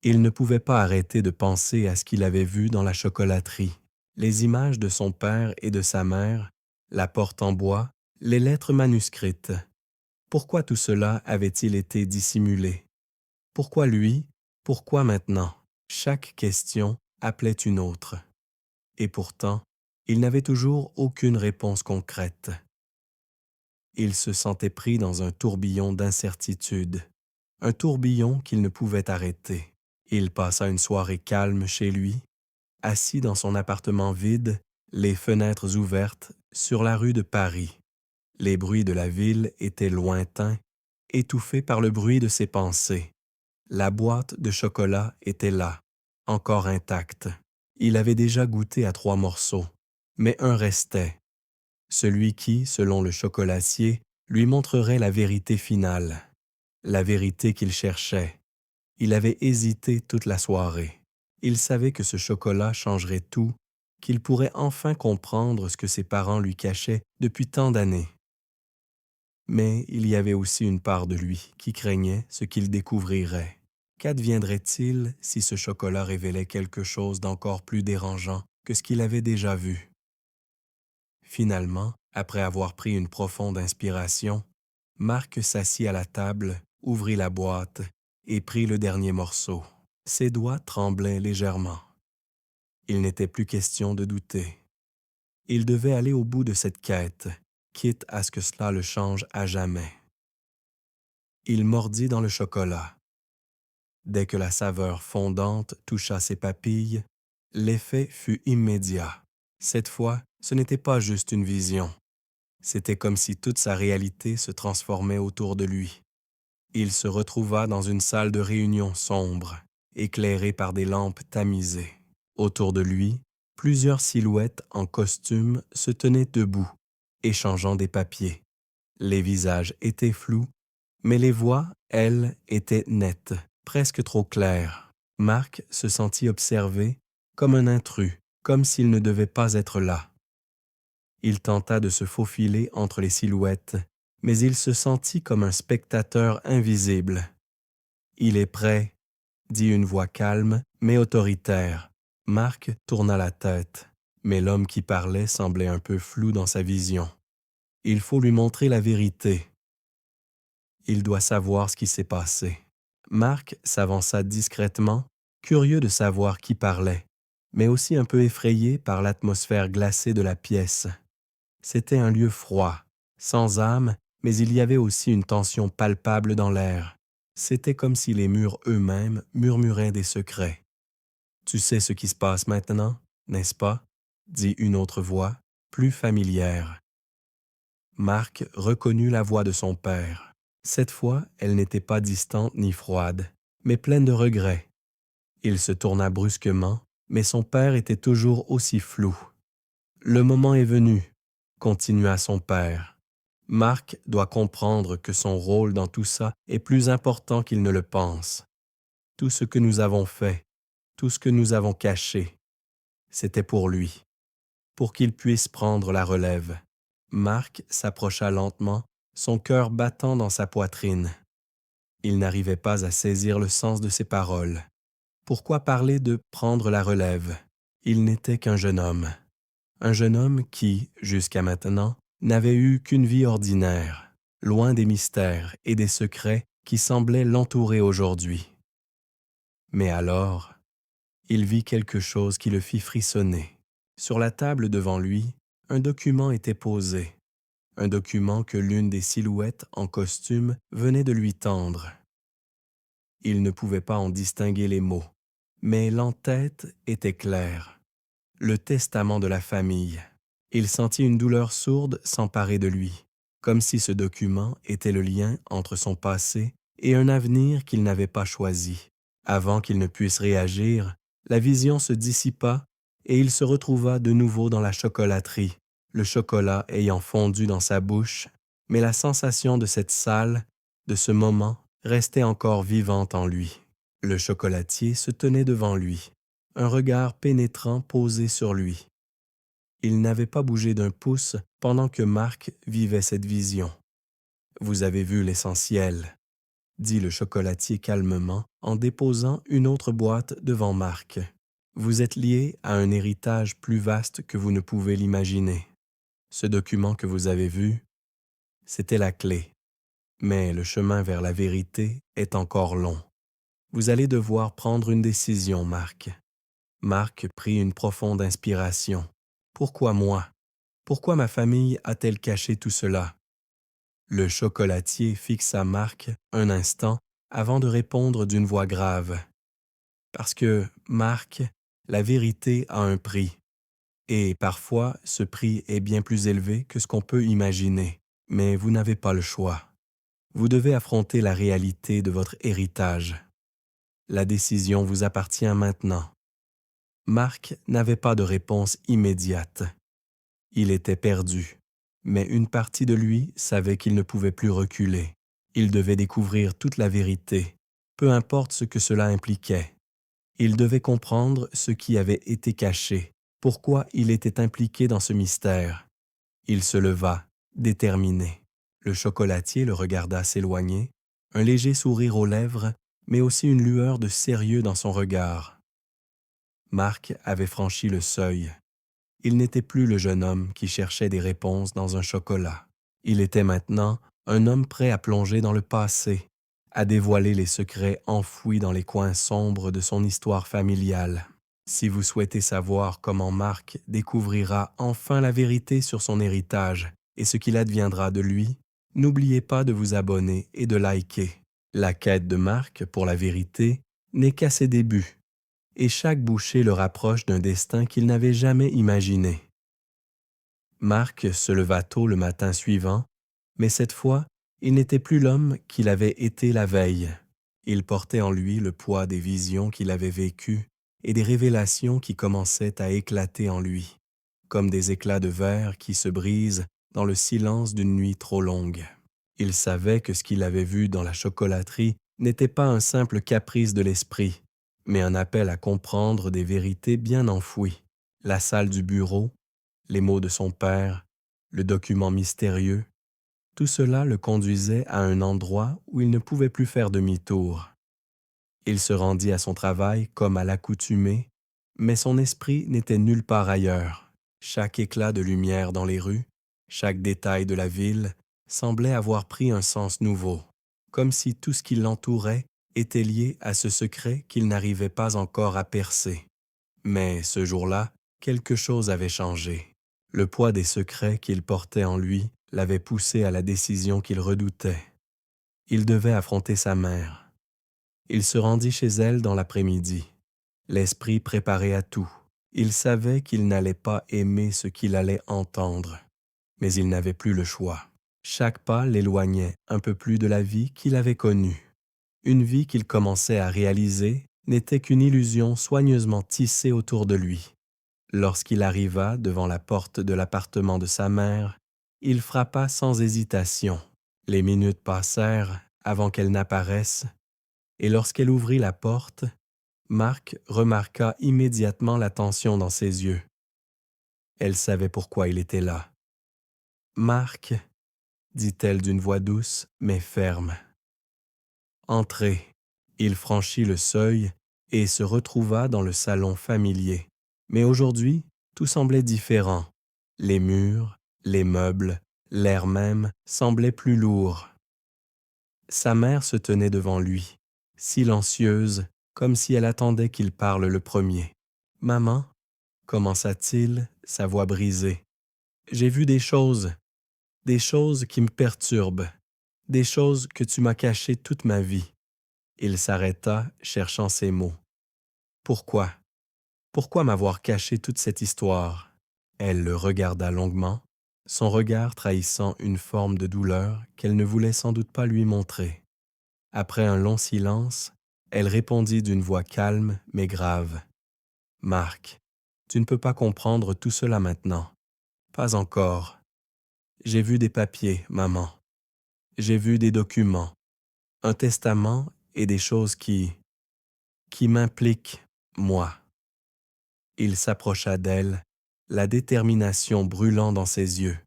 Il ne pouvait pas arrêter de penser à ce qu'il avait vu dans la chocolaterie, les images de son père et de sa mère, la porte en bois, les lettres manuscrites. Pourquoi tout cela avait-il été dissimulé? Pourquoi lui? Pourquoi maintenant? Chaque question appelait une autre. Et pourtant, il n'avait toujours aucune réponse concrète. Il se sentait pris dans un tourbillon d'incertitude, un tourbillon qu'il ne pouvait arrêter. Il passa une soirée calme chez lui, assis dans son appartement vide, les fenêtres ouvertes, sur la rue de Paris. Les bruits de la ville étaient lointains, étouffés par le bruit de ses pensées. La boîte de chocolat était là, encore intacte. Il avait déjà goûté à 3 morceaux, mais un restait, celui qui, selon le chocolatier, lui montrerait la vérité finale, la vérité qu'il cherchait. Il avait hésité toute la soirée. Il savait que ce chocolat changerait tout, qu'il pourrait enfin comprendre ce que ses parents lui cachaient depuis tant d'années. Mais il y avait aussi une part de lui qui craignait ce qu'il découvrirait. Qu'adviendrait-il si ce chocolat révélait quelque chose d'encore plus dérangeant que ce qu'il avait déjà vu? Finalement, après avoir pris une profonde inspiration, Marc s'assit à la table, ouvrit la boîte et prit le dernier morceau. Ses doigts tremblaient légèrement. Il n'était plus question de douter. Il devait aller au bout de cette quête, quitte à ce que cela le change à jamais. Il mordit dans le chocolat. Dès que la saveur fondante toucha ses papilles, l'effet fut immédiat. Cette fois, ce n'était pas juste une vision. C'était comme si toute sa réalité se transformait autour de lui. Il se retrouva dans une salle de réunion sombre, éclairée par des lampes tamisées. Autour de lui, plusieurs silhouettes en costume se tenaient debout, échangeant des papiers. Les visages étaient flous, mais les voix, elles, étaient nettes, presque trop claires. Marc se sentit observé comme un intrus, comme s'il ne devait pas être là. Il tenta de se faufiler entre les silhouettes, mais il se sentit comme un spectateur invisible. « Il est prêt », dit une voix calme, mais autoritaire. Marc tourna la tête, mais l'homme qui parlait semblait un peu flou dans sa vision. Il faut lui montrer la vérité. Il doit savoir ce qui s'est passé. Marc s'avança discrètement, curieux de savoir qui parlait, mais aussi un peu effrayé par l'atmosphère glacée de la pièce. C'était un lieu froid, sans âme, mais il y avait aussi une tension palpable dans l'air. C'était comme si les murs eux-mêmes murmuraient des secrets. « Tu sais ce qui se passe maintenant, n'est-ce pas ?» dit une autre voix, plus familière. Marc reconnut la voix de son père. Cette fois, elle n'était pas distante ni froide, mais pleine de regrets. Il se tourna brusquement, mais son père était toujours aussi flou. « Le moment est venu », continua son père. « Marc doit comprendre que son rôle dans tout ça est plus important qu'il ne le pense. Tout ce que nous avons fait, tout ce que nous avons caché, c'était pour lui, pour qu'il puisse prendre la relève. » Marc s'approcha lentement, son cœur battant dans sa poitrine. Il n'arrivait pas à saisir le sens de ses paroles. Pourquoi parler de « prendre la relève » ? Il n'était qu'un jeune homme. Un jeune homme qui, jusqu'à maintenant, n'avait eu qu'une vie ordinaire, loin des mystères et des secrets qui semblaient l'entourer aujourd'hui. Mais alors, il vit quelque chose qui le fit frissonner. Sur la table devant lui, un document était posé, un document que l'une des silhouettes en costume venait de lui tendre. Il ne pouvait pas en distinguer les mots, mais l'entête était claire. Le testament de la famille. Il sentit une douleur sourde s'emparer de lui, comme si ce document était le lien entre son passé et un avenir qu'il n'avait pas choisi. Avant qu'il ne puisse réagir, la vision se dissipa et il se retrouva de nouveau dans la chocolaterie, le chocolat ayant fondu dans sa bouche, mais la sensation de cette salle, de ce moment, restait encore vivante en lui. Le chocolatier se tenait devant lui, un regard pénétrant posé sur lui. Il n'avait pas bougé d'un pouce pendant que Marc vivait cette vision. « Vous avez vu l'essentiel », dit le chocolatier calmement en déposant une autre boîte devant Marc. « Vous êtes lié à un héritage plus vaste que vous ne pouvez l'imaginer. Ce document que vous avez vu, c'était la clé. Mais le chemin vers la vérité est encore long. Vous allez devoir prendre une décision, Marc. » Marc prit une profonde inspiration. « Pourquoi moi? Pourquoi ma famille a-t-elle caché tout cela? » Le chocolatier fixa Marc un instant avant de répondre d'une voix grave. « Parce que, Marc, la vérité a un prix. Et parfois, ce prix est bien plus élevé que ce qu'on peut imaginer. Mais vous n'avez pas le choix. Vous devez affronter la réalité de votre héritage. La décision vous appartient maintenant. » Marc n'avait pas de réponse immédiate. Il était perdu, mais une partie de lui savait qu'il ne pouvait plus reculer. Il devait découvrir toute la vérité, peu importe ce que cela impliquait. Il devait comprendre ce qui avait été caché, pourquoi il était impliqué dans ce mystère. Il se leva, déterminé. Le chocolatier le regarda s'éloigner, un léger sourire aux lèvres, mais aussi une lueur de sérieux dans son regard. Marc avait franchi le seuil. Il n'était plus le jeune homme qui cherchait des réponses dans un chocolat. Il était maintenant un homme prêt à plonger dans le passé, à dévoiler les secrets enfouis dans les coins sombres de son histoire familiale. Si vous souhaitez savoir comment Marc découvrira enfin la vérité sur son héritage, et ce qu'il adviendra de lui, n'oubliez pas de vous abonner et de liker. La quête de Marc pour la vérité n'est qu'à ses débuts, et chaque bouchée le rapproche d'un destin qu'il n'avait jamais imaginé. Marc se leva tôt le matin suivant, mais cette fois, il n'était plus l'homme qu'il avait été la veille. Il portait en lui le poids des visions qu'il avait vécues et des révélations qui commençaient à éclater en lui, comme des éclats de verre qui se brisent dans le silence d'une nuit trop longue. Il savait que ce qu'il avait vu dans la chocolaterie n'était pas un simple caprice de l'esprit, mais un appel à comprendre des vérités bien enfouies. La salle du bureau, les mots de son père, le document mystérieux, tout cela le conduisait à un endroit où il ne pouvait plus faire demi-tour. Il se rendit à son travail comme à l'accoutumée, mais son esprit n'était nulle part ailleurs. Chaque éclat de lumière dans les rues, chaque détail de la ville semblait avoir pris un sens nouveau, comme si tout ce qui l'entourait était lié à ce secret qu'il n'arrivait pas encore à percer. Mais ce jour-là, quelque chose avait changé. Le poids des secrets qu'il portait en lui l'avait poussé à la décision qu'il redoutait. Il devait affronter sa mère. Il se rendit chez elle dans l'après-midi, l'esprit préparé à tout. Il savait qu'il n'allait pas aimer ce qu'il allait entendre, mais il n'avait plus le choix. Chaque pas l'éloignait un peu plus de la vie qu'il avait connue. Une vie qu'il commençait à réaliser n'était qu'une illusion soigneusement tissée autour de lui. Lorsqu'il arriva devant la porte de l'appartement de sa mère, il frappa sans hésitation. Les minutes passèrent avant qu'elle n'apparaisse, et lorsqu'elle ouvrit la porte, Marc remarqua immédiatement la tension dans ses yeux. Elle savait pourquoi il était là. « Marc, » dit-elle d'une voix douce mais ferme. « Entrez. » Il franchit le seuil et se retrouva dans le salon familier. Mais aujourd'hui, tout semblait différent. Les murs, les meubles, l'air même semblaient plus lourds. Sa mère se tenait devant lui, silencieuse, comme si elle attendait qu'il parle le premier. « Maman, » commença-t-il, sa voix brisée, « j'ai vu des choses qui me perturbent, des choses que tu m'as cachées toute ma vie. » Il s'arrêta, cherchant ses mots. « Pourquoi? Pourquoi m'avoir caché toute cette histoire? » Elle le regarda longuement, son regard trahissant une forme de douleur qu'elle ne voulait sans doute pas lui montrer. Après un long silence, elle répondit d'une voix calme mais grave. « Marc, tu ne peux pas comprendre tout cela maintenant. Pas encore. J'ai vu des papiers, maman. J'ai vu des documents, un testament et des choses qui m'impliquent, moi. » Il s'approcha d'elle, la détermination brûlant dans ses yeux.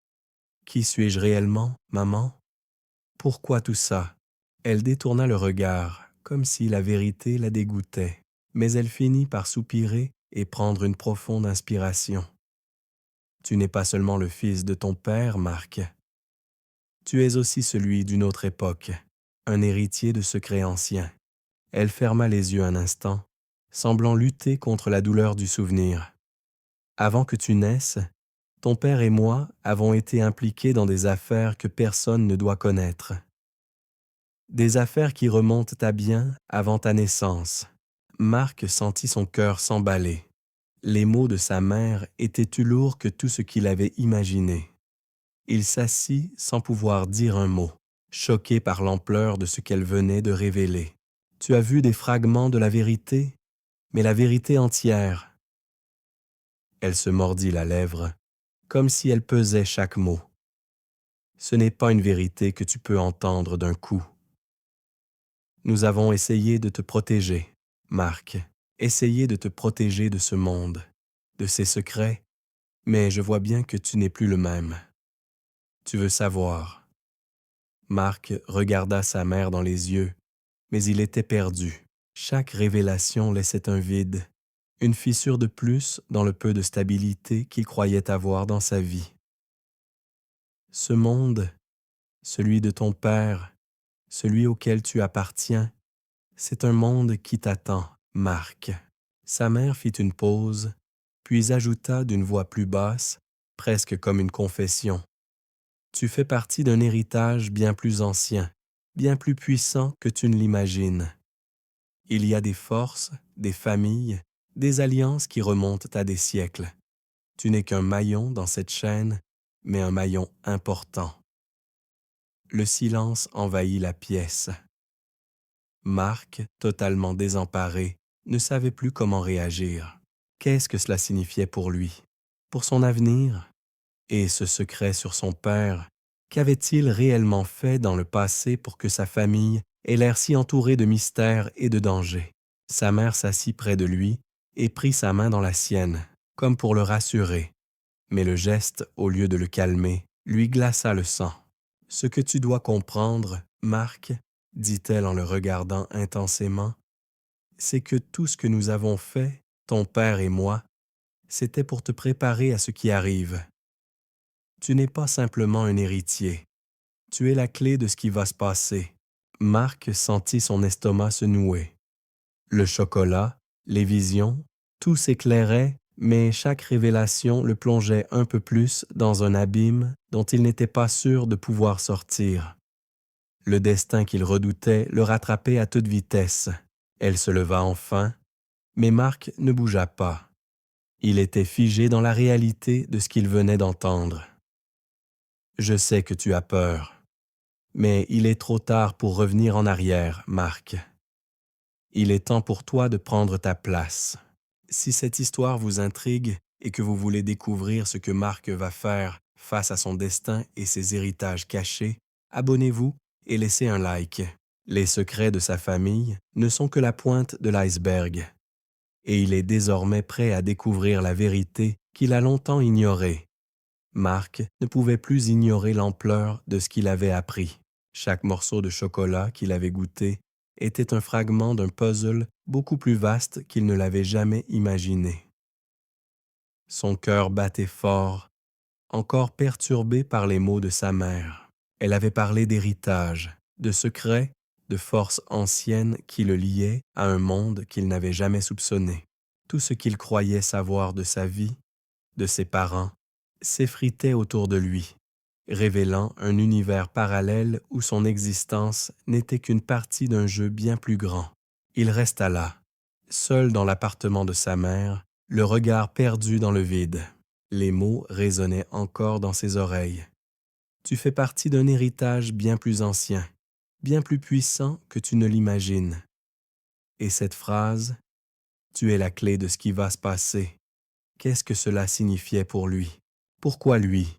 « Qui suis-je réellement, maman? Pourquoi tout ça? » Elle détourna le regard, comme si la vérité la dégoûtait, mais elle finit par soupirer et prendre une profonde inspiration. « Tu n'es pas seulement le fils de ton père, Marc. Tu es aussi celui d'une autre époque, un héritier de secrets anciens. » Elle ferma les yeux un instant, semblant lutter contre la douleur du souvenir. « Avant que tu naisses, ton père et moi avons été impliqués dans des affaires que personne ne doit connaître. Des affaires qui remontent à bien avant ta naissance. » Marc sentit son cœur s'emballer. Les mots de sa mère étaient plus lourds que tout ce qu'il avait imaginé. Il s'assit sans pouvoir dire un mot, choqué par l'ampleur de ce qu'elle venait de révéler. « Tu as vu des fragments de la vérité, mais la vérité entière. » Elle se mordit la lèvre, comme si elle pesait chaque mot. « Ce n'est pas une vérité que tu peux entendre d'un coup. Nous avons essayé de te protéger, Marc, essayé de te protéger de ce monde, de ses secrets, mais je vois bien que tu n'es plus le même. Tu veux savoir. » Marc regarda sa mère dans les yeux, mais il était perdu. Chaque révélation laissait un vide, une fissure de plus dans le peu de stabilité qu'il croyait avoir dans sa vie. « Ce monde, celui de ton père, celui auquel tu appartiens, c'est un monde qui t'attend, Marc. » Sa mère fit une pause, puis ajouta d'une voix plus basse, presque comme une confession. Tu fais partie d'un héritage bien plus ancien, bien plus puissant que tu ne l'imagines. Il y a des forces, des familles, des alliances qui remontent à des siècles. Tu n'es qu'un maillon dans cette chaîne, mais un maillon important. Le silence envahit la pièce. Marc, totalement désemparé, ne savait plus comment réagir. Qu'est-ce que cela signifiait pour lui? Pour son avenir? Et ce secret sur son père, qu'avait-il réellement fait dans le passé pour que sa famille ait l'air si entourée de mystères et de dangers? Sa mère s'assit près de lui et prit sa main dans la sienne, comme pour le rassurer. Mais le geste, au lieu de le calmer, lui glaça le sang. « Ce que tu dois comprendre, Marc, dit-elle en le regardant intensément, c'est que tout ce que nous avons fait, ton père et moi, c'était pour te préparer à ce qui arrive. Tu n'es pas simplement un héritier. Tu es la clé de ce qui va se passer. » Marc sentit son estomac se nouer. Le chocolat, les visions, tout s'éclairait, mais chaque révélation le plongeait un peu plus dans un abîme dont il n'était pas sûr de pouvoir sortir. Le destin qu'il redoutait le rattrapait à toute vitesse. Elle se leva enfin, mais Marc ne bougea pas. Il était figé dans la réalité de ce qu'il venait d'entendre. « Je sais que tu as peur, mais il est trop tard pour revenir en arrière, Marc. Il est temps pour toi de prendre ta place. » Si cette histoire vous intrigue et que vous voulez découvrir ce que Marc va faire face à son destin et ses héritages cachés, abonnez-vous et laissez un like. Les secrets de sa famille ne sont que la pointe de l'iceberg. Et il est désormais prêt à découvrir la vérité qu'il a longtemps ignorée. Marc ne pouvait plus ignorer l'ampleur de ce qu'il avait appris. Chaque morceau de chocolat qu'il avait goûté était un fragment d'un puzzle beaucoup plus vaste qu'il ne l'avait jamais imaginé. Son cœur battait fort, encore perturbé par les mots de sa mère. Elle avait parlé d'héritage, de secrets, de forces anciennes qui le liaient à un monde qu'il n'avait jamais soupçonné. Tout ce qu'il croyait savoir de sa vie, de ses parents, s'effritait autour de lui, révélant un univers parallèle où son existence n'était qu'une partie d'un jeu bien plus grand. Il resta là, seul dans l'appartement de sa mère, le regard perdu dans le vide. Les mots résonnaient encore dans ses oreilles. « Tu fais partie d'un héritage bien plus ancien, bien plus puissant que tu ne l'imagines. » Et cette phrase, « Tu es la clé de ce qui va se passer », qu'est-ce que cela signifiait pour lui? Pourquoi lui?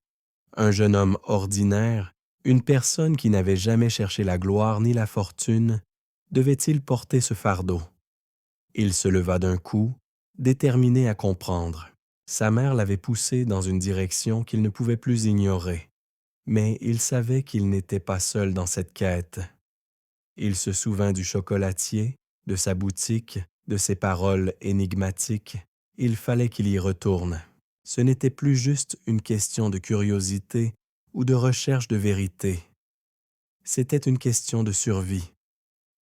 Un jeune homme ordinaire, une personne qui n'avait jamais cherché la gloire ni la fortune, devait-il porter ce fardeau? Il se leva d'un coup, déterminé à comprendre. Sa mère l'avait poussé dans une direction qu'il ne pouvait plus ignorer. Mais il savait qu'il n'était pas seul dans cette quête. Il se souvint du chocolatier, de sa boutique, de ses paroles énigmatiques. Il fallait qu'il y retourne. Ce n'était plus juste une question de curiosité ou de recherche de vérité. C'était une question de survie.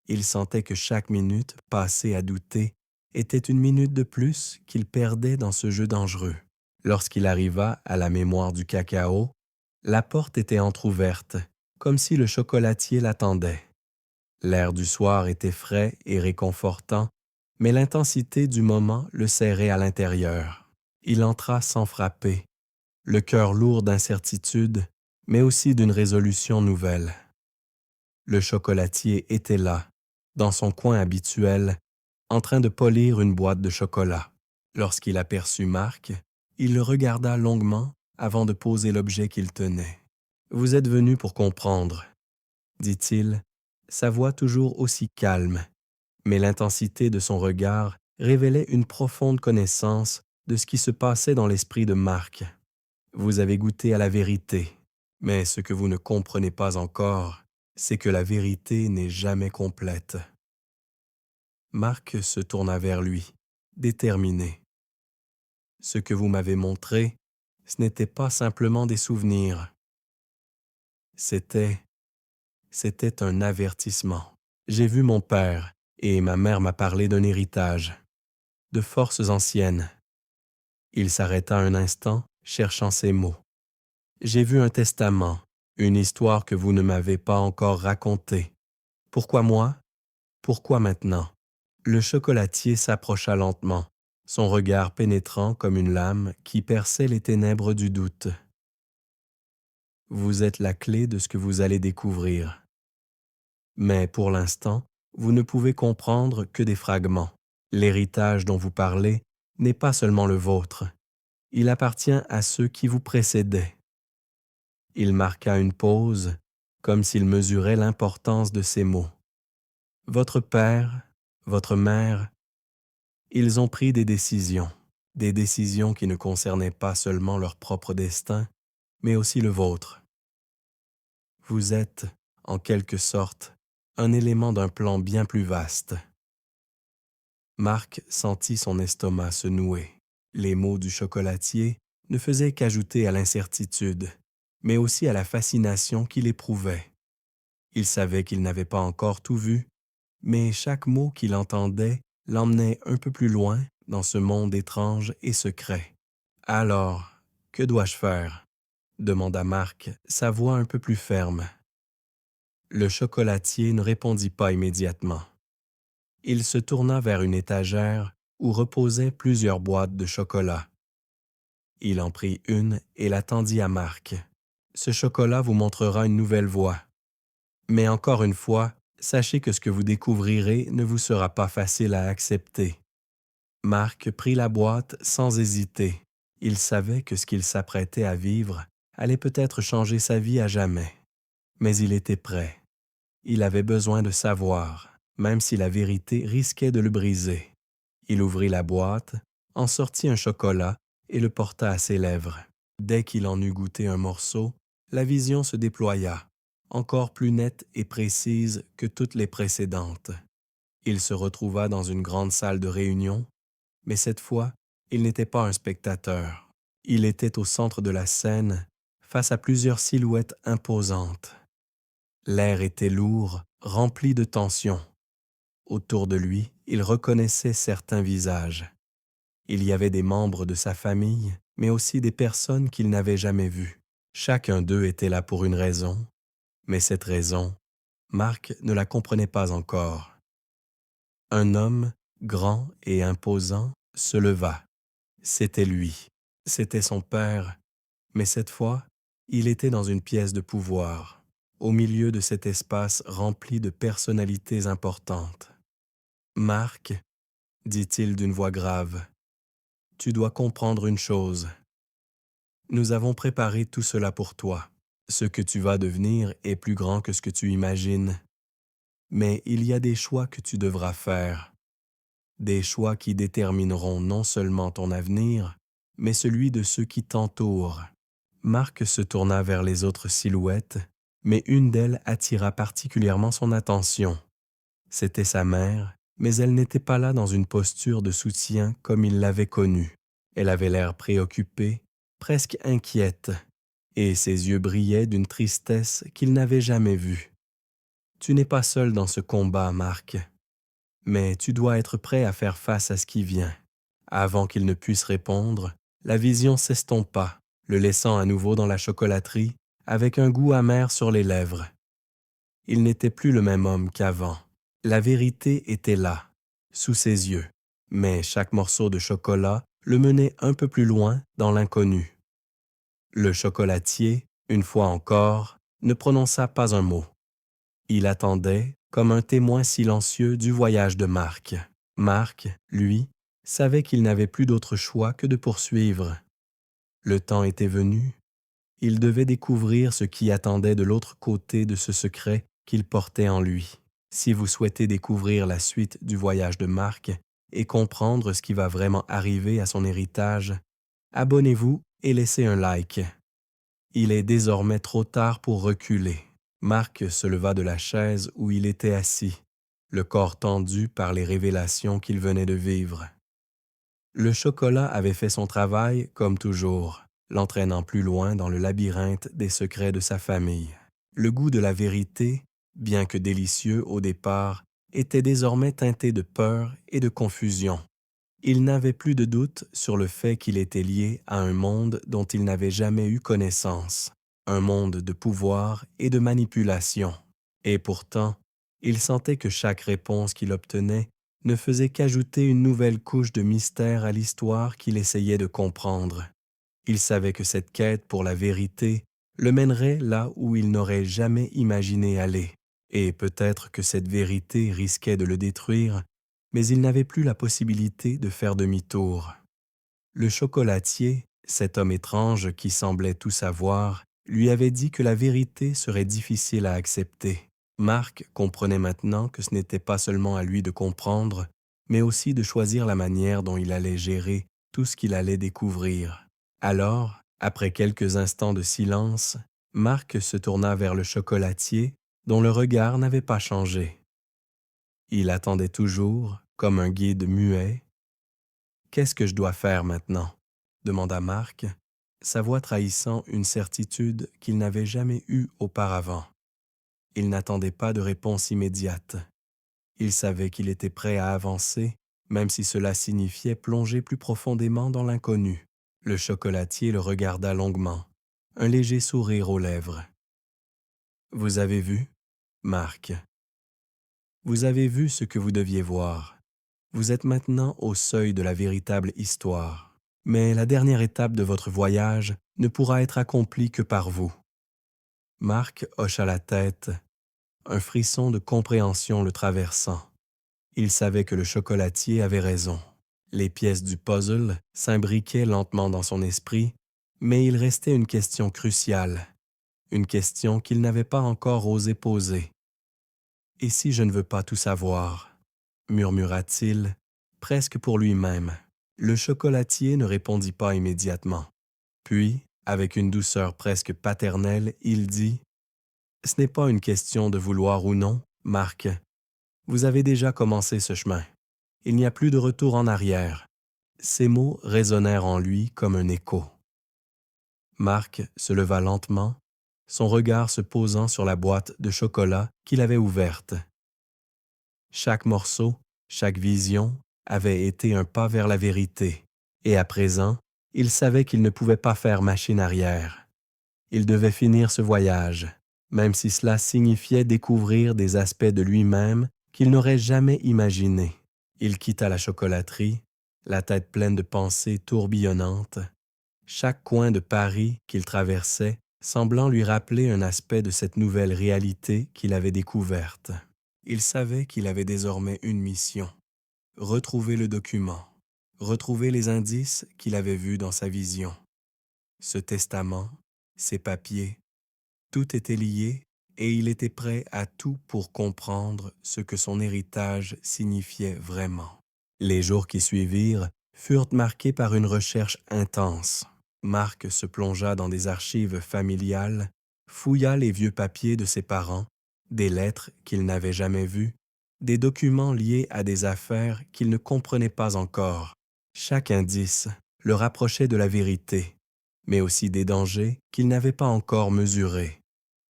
Il sentait que chaque minute passée à douter était une minute de plus qu'il perdait dans ce jeu dangereux. Lorsqu'il arriva à la mémoire du cacao, la porte était entr'ouverte, comme si le chocolatier l'attendait. L'air du soir était frais et réconfortant, mais l'intensité du moment le serrait à l'intérieur. Il entra sans frapper, le cœur lourd d'incertitude, mais aussi d'une résolution nouvelle. Le chocolatier était là, dans son coin habituel, en train de polir une boîte de chocolat. Lorsqu'il aperçut Marc, il le regarda longuement avant de poser l'objet qu'il tenait. « Vous êtes venu pour comprendre, » dit-il, sa voix toujours aussi calme, mais l'intensité de son regard révélait une profonde connaissance de ce qui se passait dans l'esprit de Marc. « Vous avez goûté à la vérité, mais ce que vous ne comprenez pas encore, c'est que la vérité n'est jamais complète. » Marc se tourna vers lui, déterminé. « Ce que vous m'avez montré, ce n'était pas simplement des souvenirs. C'était un avertissement. J'ai vu mon père et ma mère m'a parlé d'un héritage, de forces anciennes. » Il s'arrêta un instant, cherchant ses mots. « J'ai vu un testament, Une histoire que vous ne m'avez pas encore racontée. Pourquoi moi? Pourquoi maintenant? Le chocolatier s'approcha lentement, son regard pénétrant comme une lame qui perçait les ténèbres du doute. Vous êtes la clé de ce que vous allez découvrir. Mais pour l'instant, vous ne pouvez comprendre que des fragments. L'héritage dont vous parlez n'est pas seulement le vôtre. Il appartient à ceux qui vous précédaient. Il marqua une pause, comme s'il mesurait l'importance de ces mots. Votre père, votre mère, ils ont pris des décisions qui ne concernaient pas seulement leur propre destin, mais aussi le vôtre. Vous êtes, en quelque sorte, un élément d'un plan bien plus vaste. Marc sentit son estomac se nouer. Les mots du chocolatier ne faisaient qu'ajouter à l'incertitude, mais aussi à la fascination qu'il éprouvait. Il savait qu'il n'avait pas encore tout vu, mais chaque mot qu'il entendait l'emmenait un peu plus loin dans ce monde étrange et secret. « Alors, que dois-je faire? » demanda Marc, sa voix un peu plus ferme. Le chocolatier ne répondit pas immédiatement. Il se tourna vers une étagère où reposaient plusieurs boîtes de chocolat. Il en prit une et la tendit à Marc. « Ce chocolat vous montrera une nouvelle voie. Mais encore une fois, sachez que ce que vous découvrirez ne vous sera pas facile à accepter. » Marc prit la boîte sans hésiter. Il savait que ce qu'il s'apprêtait à vivre allait peut-être changer sa vie à jamais. Mais il était prêt. Il avait besoin de savoir, même si la vérité risquait de le briser. Il ouvrit la boîte, en sortit un chocolat et le porta à ses lèvres. Dès qu'il en eut goûté un morceau, la vision se déploya, encore plus nette et précise que toutes les précédentes. Il se retrouva dans une grande salle de réunion, mais cette fois, il n'était pas un spectateur. Il était au centre de la scène, face à plusieurs silhouettes imposantes. L'air était lourd, rempli de tension. Autour de lui, il reconnaissait certains visages. Il y avait des membres de sa famille, mais aussi des personnes qu'il n'avait jamais vues. Chacun d'eux était là pour une raison, mais cette raison, Marc ne la comprenait pas encore. Un homme, grand et imposant, se leva. C'était lui. C'était son père, mais cette fois, il était dans une pièce de pouvoir, au milieu de cet espace rempli de personnalités importantes. « Marc, dit-il d'une voix grave, tu dois comprendre une chose. Nous avons préparé tout cela pour toi. Ce que tu vas devenir est plus grand que ce que tu imagines. Mais il y a des choix que tu devras faire. Des choix qui détermineront non seulement ton avenir, mais celui de ceux qui t'entourent. » Marc se tourna vers les autres silhouettes, mais une d'elles attira particulièrement son attention. C'était sa mère, mais elle n'était pas là dans une posture de soutien comme il l'avait connue. Elle avait l'air préoccupée, presque inquiète, et ses yeux brillaient d'une tristesse qu'il n'avait jamais vue. « Tu n'es pas seul dans ce combat, Marc, mais tu dois être prêt à faire face à ce qui vient. » Avant qu'il ne puisse répondre, la vision s'estompa, le laissant à nouveau dans la chocolaterie, avec un goût amer sur les lèvres. Il n'était plus le même homme qu'avant. La vérité était là, sous ses yeux, mais chaque morceau de chocolat le menait un peu plus loin dans l'inconnu. Le chocolatier, une fois encore, ne prononça pas un mot. Il attendait, comme un témoin silencieux du voyage de Marc. Marc, lui, savait qu'il n'avait plus d'autre choix que de poursuivre. Le temps était venu. Il devait découvrir ce qui attendait de l'autre côté de ce secret qu'il portait en lui. Si vous souhaitez découvrir la suite du voyage de Marc et comprendre ce qui va vraiment arriver à son héritage, abonnez-vous et laissez un like. Il est désormais trop tard pour reculer. Marc se leva de la chaise où il était assis, le corps tendu par les révélations qu'il venait de vivre. Le chocolat avait fait son travail comme toujours, l'entraînant plus loin dans le labyrinthe des secrets de sa famille. Le goût de la vérité, bien que délicieux au départ, était désormais teinté de peur et de confusion. Il n'avait plus de doute sur le fait qu'il était lié à un monde dont il n'avait jamais eu connaissance. un monde de pouvoir et de manipulation. Et pourtant, il sentait que chaque réponse qu'il obtenait ne faisait qu'ajouter une nouvelle couche de mystère à l'histoire qu'il essayait de comprendre. Il savait que cette quête pour la vérité le mènerait là où il n'aurait jamais imaginé aller, et peut-être que cette vérité risquait de le détruire, mais il n'avait plus la possibilité de faire demi-tour. Le chocolatier, cet homme étrange qui semblait tout savoir, lui avait dit que la vérité serait difficile à accepter. Marc comprenait maintenant que ce n'était pas seulement à lui de comprendre, mais aussi de choisir la manière dont il allait gérer tout ce qu'il allait découvrir. Alors, après quelques instants de silence, Marc se tourna vers le chocolatier, dont le regard n'avait pas changé. Il attendait toujours, comme un guide muet. « Qu'est-ce que je dois faire maintenant ?» demanda Marc, sa voix trahissant une certitude qu'il n'avait jamais eue auparavant. Il n'attendait pas de réponse immédiate. Il savait qu'il était prêt à avancer, même si cela signifiait plonger plus profondément dans l'inconnu. Le chocolatier le regarda longuement, un léger sourire aux lèvres. « Vous avez vu, Marc. Vous avez vu ce que vous deviez voir. Vous êtes maintenant au seuil de la véritable histoire. Mais la dernière étape de votre voyage ne pourra être accomplie que par vous. » Marc hocha la tête, un frisson de compréhension le traversant. Il savait que le chocolatier avait raison. Les pièces du puzzle s'imbriquaient lentement dans son esprit, mais il restait une question cruciale, une question qu'il n'avait pas encore osé poser. « Et si je ne veux pas tout savoir ?» murmura-t-il, presque pour lui-même. Le chocolatier ne répondit pas immédiatement. Puis, avec une douceur presque paternelle, il dit « Ce n'est pas une question de vouloir ou non, Marc. Vous avez déjà commencé ce chemin. Il n'y a plus de retour en arrière. » Ces mots résonnèrent en lui comme un écho. Marc se leva lentement, son regard se posant sur la boîte de chocolat qu'il avait ouverte. Chaque morceau, chaque vision avait été un pas vers la vérité, et à présent, il savait qu'il ne pouvait pas faire machine arrière. Il devait finir ce voyage, même si cela signifiait découvrir des aspects de lui-même qu'il n'aurait jamais imaginés. Il quitta la chocolaterie, la tête pleine de pensées tourbillonnantes. Chaque coin de Paris qu'il traversait semblant lui rappeler un aspect de cette nouvelle réalité qu'il avait découverte. Il savait qu'il avait désormais une mission, retrouver le document, retrouver les indices qu'il avait vus dans sa vision. Ce testament, ces papiers, tout était lié et il était prêt à tout pour comprendre ce que son héritage signifiait vraiment. Les jours qui suivirent furent marqués par une recherche intense. Marc se plongea dans des archives familiales, fouilla les vieux papiers de ses parents, des lettres qu'il n'avait jamais vues, des documents liés à des affaires qu'il ne comprenait pas encore. Chaque indice le rapprochait de la vérité, mais aussi des dangers qu'il n'avait pas encore mesurés.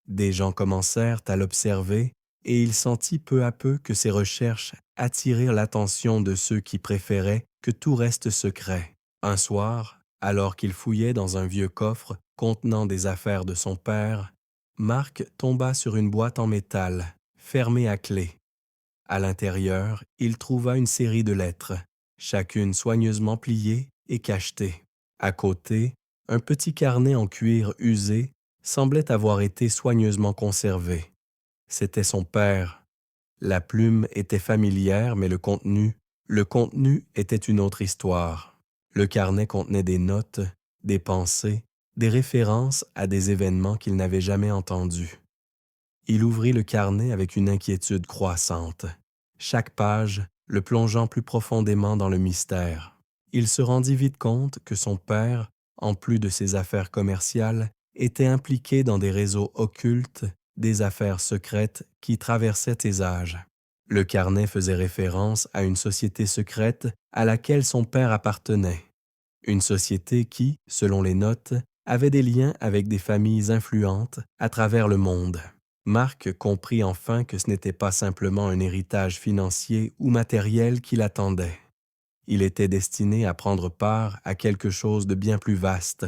Des gens commencèrent à l'observer et il sentit peu à peu que ses recherches attirèrent l'attention de ceux qui préféraient que tout reste secret. Un soir, alors qu'il fouillait dans un vieux coffre contenant des affaires de son père, Marc tomba sur une boîte en métal, fermée à clé. À l'intérieur, il trouva une série de lettres, chacune soigneusement pliée et cachetée. À côté, un petit carnet en cuir usé semblait avoir été soigneusement conservé. C'était son père. La plume était familière, mais le contenu était une autre histoire. Le carnet contenait des notes, des pensées, des références à des événements qu'il n'avait jamais entendus. Il ouvrit le carnet avec une inquiétude croissante, chaque page le plongeant plus profondément dans le mystère. Il se rendit vite compte que son père, en plus de ses affaires commerciales, était impliqué dans des réseaux occultes, des affaires secrètes qui traversaient ses âges. Le carnet faisait référence à une société secrète à laquelle son père appartenait. Une société qui, selon les notes, avait des liens avec des familles influentes à travers le monde. Marc comprit enfin que ce n'était pas simplement un héritage financier ou matériel qui l'attendait. Il était destiné à prendre part à quelque chose de bien plus vaste,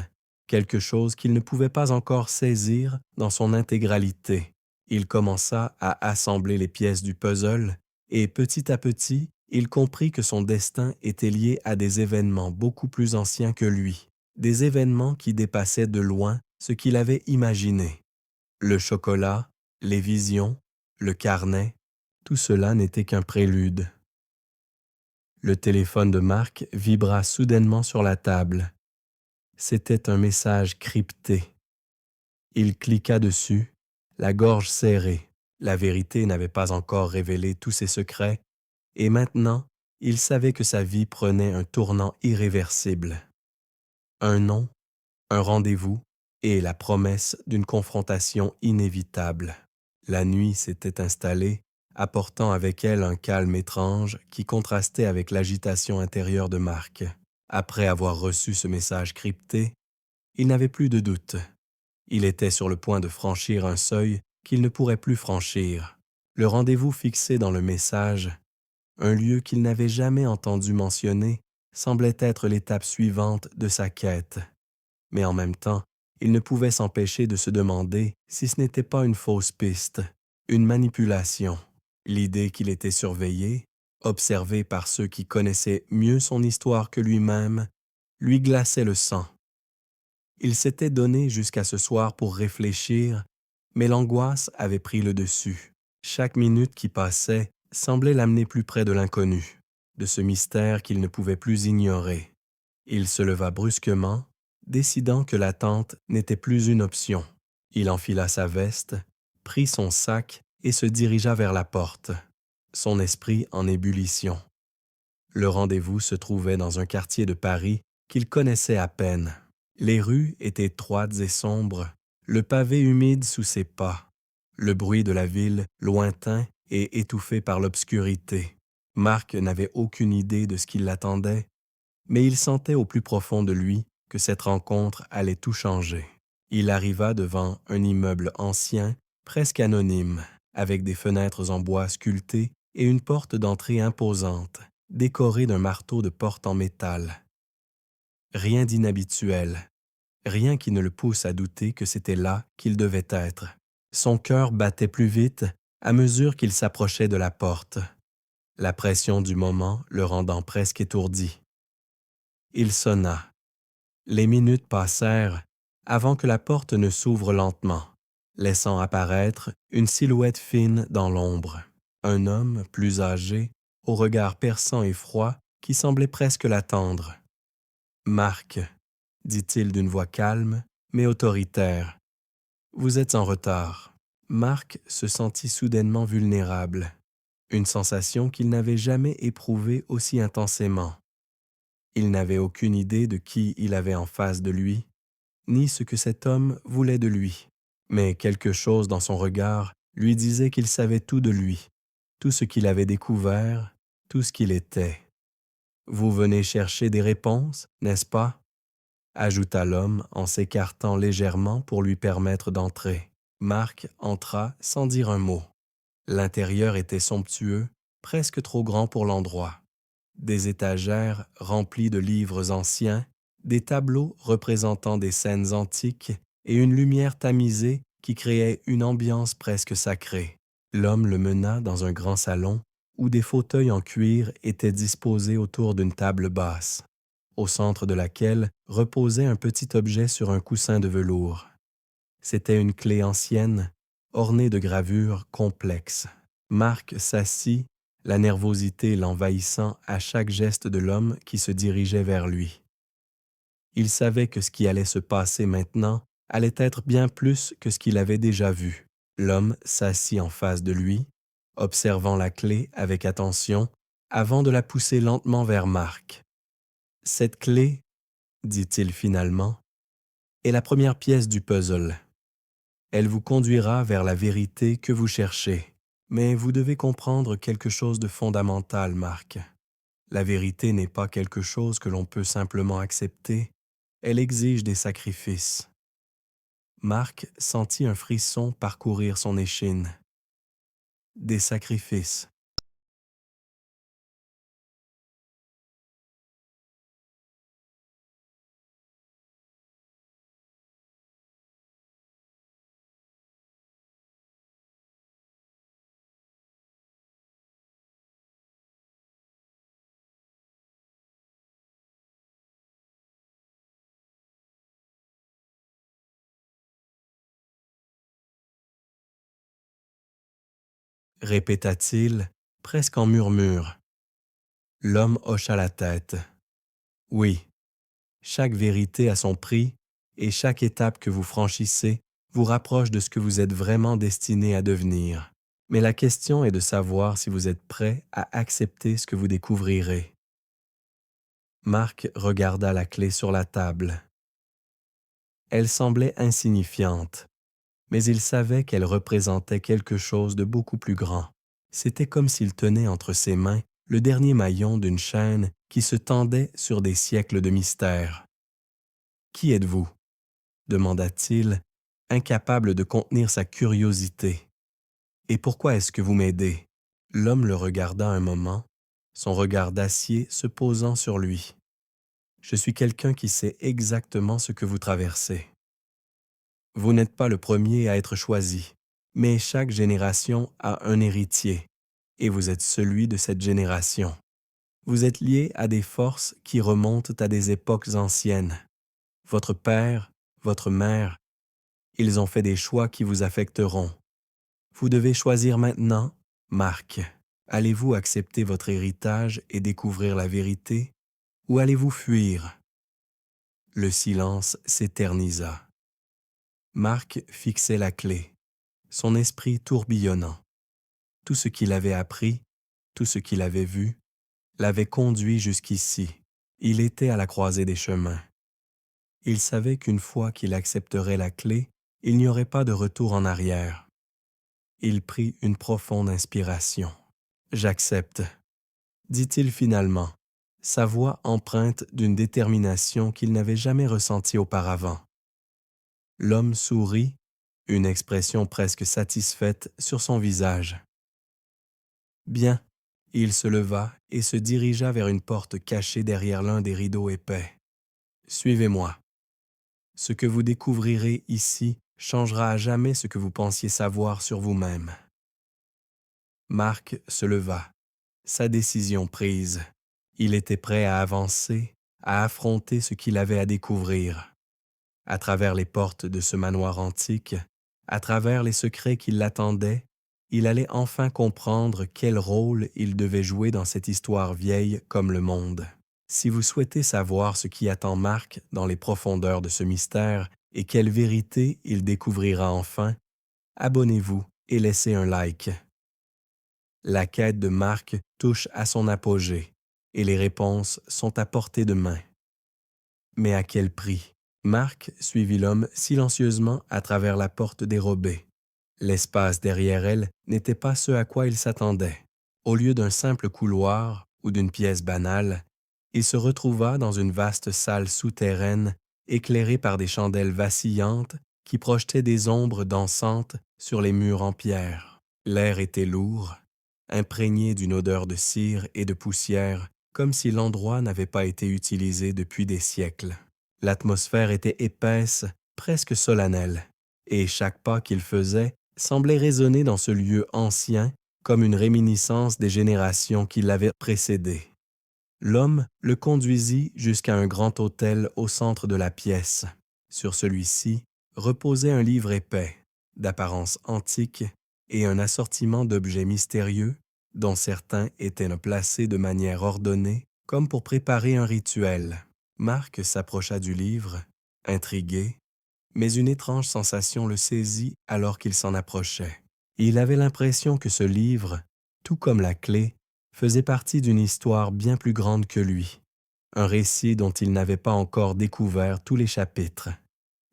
quelque chose qu'il ne pouvait pas encore saisir dans son intégralité. Il commença à assembler les pièces du puzzle et petit à petit, il comprit que son destin était lié à des événements beaucoup plus anciens que lui, des événements qui dépassaient de loin ce qu'il avait imaginé. Le chocolat, les visions, le carnet, tout cela n'était qu'un prélude. Le téléphone de Marc vibra soudainement sur la table. C'était un message crypté. Il cliqua dessus, la gorge serrée. La vérité n'avait pas encore révélé tous ses secrets, et maintenant, il savait que sa vie prenait un tournant irréversible. Un nom, un rendez-vous et la promesse d'une confrontation inévitable. La nuit s'était installée, apportant avec elle un calme étrange qui contrastait avec l'agitation intérieure de Marc. Après avoir reçu ce message crypté, il n'avait plus de doute. Il était sur le point de franchir un seuil qu'il ne pourrait plus franchir. Le rendez-vous fixé dans le message, un lieu qu'il n'avait jamais entendu mentionner, semblait être l'étape suivante de sa quête. Mais en même temps, il ne pouvait s'empêcher de se demander si ce n'était pas une fausse piste, une manipulation. L'idée qu'il était surveillé, observé par ceux qui connaissaient mieux son histoire que lui-même, lui glaçait le sang. Il s'était donné jusqu'à ce soir pour réfléchir, mais l'angoisse avait pris le dessus. Chaque minute qui passait semblait l'amener plus près de l'inconnu, de ce mystère qu'il ne pouvait plus ignorer. Il se leva brusquement, décidant que l'attente n'était plus une option. Il enfila sa veste, prit son sac et se dirigea vers la porte, son esprit en ébullition. Le rendez-vous se trouvait dans un quartier de Paris qu'il connaissait à peine. Les rues étaient étroites et sombres, le pavé humide sous ses pas, le bruit de la ville lointain et étouffé par l'obscurité. Marc n'avait aucune idée de ce qui l'attendait, mais il sentait au plus profond de lui que cette rencontre allait tout changer. Il arriva devant un immeuble ancien, presque anonyme, avec des fenêtres en bois sculpté et une porte d'entrée imposante, décorée d'un marteau de porte en métal. Rien d'inhabituel, rien qui ne le pousse à douter que c'était là qu'il devait être. Son cœur battait plus vite à mesure qu'il s'approchait de la porte, la pression du moment le rendant presque étourdi. Il sonna. Les minutes passèrent avant que la porte ne s'ouvre lentement, laissant apparaître une silhouette fine dans l'ombre. Un homme plus âgé, au regard perçant et froid, qui semblait presque l'attendre. « Marc, » dit-il d'une voix calme, mais autoritaire. « Vous êtes en retard. » Marc se sentit soudainement vulnérable, une sensation qu'il n'avait jamais éprouvée aussi intensément. Il n'avait aucune idée de qui il avait en face de lui, ni ce que cet homme voulait de lui. Mais quelque chose dans son regard lui disait qu'il savait tout de lui, tout ce qu'il avait découvert, tout ce qu'il était. « Vous venez chercher des réponses, n'est-ce pas ?» ajouta l'homme en s'écartant légèrement pour lui permettre d'entrer. Marc entra sans dire un mot. L'intérieur était somptueux, presque trop grand pour l'endroit. Des étagères remplies de livres anciens, des tableaux représentant des scènes antiques et une lumière tamisée qui créait une ambiance presque sacrée. L'homme le mena dans un grand salon où des fauteuils en cuir étaient disposés autour d'une table basse, au centre de laquelle reposait un petit objet sur un coussin de velours. C'était une clé ancienne, ornée de gravures complexes. Marc s'assit, la nervosité l'envahissant à chaque geste de l'homme qui se dirigeait vers lui. Il savait que ce qui allait se passer maintenant allait être bien plus que ce qu'il avait déjà vu. L'homme s'assit en face de lui, observant la clé avec attention avant de la pousser lentement vers Marc. « Cette clé, » dit-il finalement, « est la première pièce du puzzle. Elle vous conduira vers la vérité que vous cherchez. Mais vous devez comprendre quelque chose de fondamental, Marc. La vérité n'est pas quelque chose que l'on peut simplement accepter. Elle exige des sacrifices. » Marc sentit un frisson parcourir son échine. Des sacrifices. répéta-t-il, presque en murmure. L'homme hocha la tête. Oui, chaque vérité a son prix, et chaque étape que vous franchissez vous rapproche de ce que vous êtes vraiment destiné à devenir. Mais la question est de savoir si vous êtes prêt à accepter ce que vous découvrirez. Marc regarda la clé sur la table. Elle semblait insignifiante, mais il savait qu'elle représentait quelque chose de beaucoup plus grand. C'était comme s'il tenait entre ses mains le dernier maillon d'une chaîne qui se tendait sur des siècles de mystère. « Qui êtes-vous » demanda-t-il, incapable de contenir sa curiosité. « Et pourquoi est-ce que vous m'aidez » L'homme le regarda un moment, son regard d'acier se posant sur lui. « Je suis quelqu'un qui sait exactement ce que vous traversez. Vous n'êtes pas le premier à être choisi, mais chaque génération a un héritier, et vous êtes celui de cette génération. Vous êtes lié à des forces qui remontent à des époques anciennes. Votre père, votre mère, ils ont fait des choix qui vous affecteront. Vous devez choisir maintenant, Marc. Allez-vous accepter votre héritage et découvrir la vérité, ou allez-vous fuir? » Le silence s'éternisa. Marc fixait la clé, son esprit tourbillonnant. Tout ce qu'il avait appris, tout ce qu'il avait vu, l'avait conduit jusqu'ici. Il était à la croisée des chemins. Il savait qu'une fois qu'il accepterait la clé, il n'y aurait pas de retour en arrière. Il prit une profonde inspiration. « J'accepte », dit-il finalement, sa voix empreinte d'une détermination qu'il n'avait jamais ressentie auparavant. L'homme sourit, une expression presque satisfaite sur son visage. Bien, il se leva et se dirigea vers une porte cachée derrière l'un des rideaux épais. « Suivez-moi. Ce que vous découvrirez ici changera à jamais ce que vous pensiez savoir sur vous-même. » Marc se leva, sa décision prise. Il était prêt à avancer, à affronter ce qu'il avait à découvrir. À travers les portes de ce manoir antique, à travers les secrets qui l'attendaient, il allait enfin comprendre quel rôle il devait jouer dans cette histoire vieille comme le monde. Si vous souhaitez savoir ce qui attend Marc dans les profondeurs de ce mystère et quelle vérité il découvrira enfin, abonnez-vous et laissez un like. La quête de Marc touche à son apogée et les réponses sont à portée de main. Mais à quel prix? Marc suivit l'homme silencieusement à travers la porte dérobée. L'espace derrière elle n'était pas ce à quoi il s'attendait. Au lieu d'un simple couloir ou d'une pièce banale, il se retrouva dans une vaste salle souterraine éclairée par des chandelles vacillantes qui projetaient des ombres dansantes sur les murs en pierre. L'air était lourd, imprégné d'une odeur de cire et de poussière, comme si l'endroit n'avait pas été utilisé depuis des siècles. L'atmosphère était épaisse, presque solennelle, et chaque pas qu'il faisait semblait résonner dans ce lieu ancien comme une réminiscence des générations qui l'avaient précédé. L'homme le conduisit jusqu'à un grand autel au centre de la pièce. Sur celui-ci reposait un livre épais, d'apparence antique, et un assortiment d'objets mystérieux, dont certains étaient placés de manière ordonnée, comme pour préparer un rituel. Marc s'approcha du livre, intrigué, mais une étrange sensation le saisit alors qu'il s'en approchait. Il avait l'impression que ce livre, tout comme la clé, faisait partie d'une histoire bien plus grande que lui, un récit dont il n'avait pas encore découvert tous les chapitres.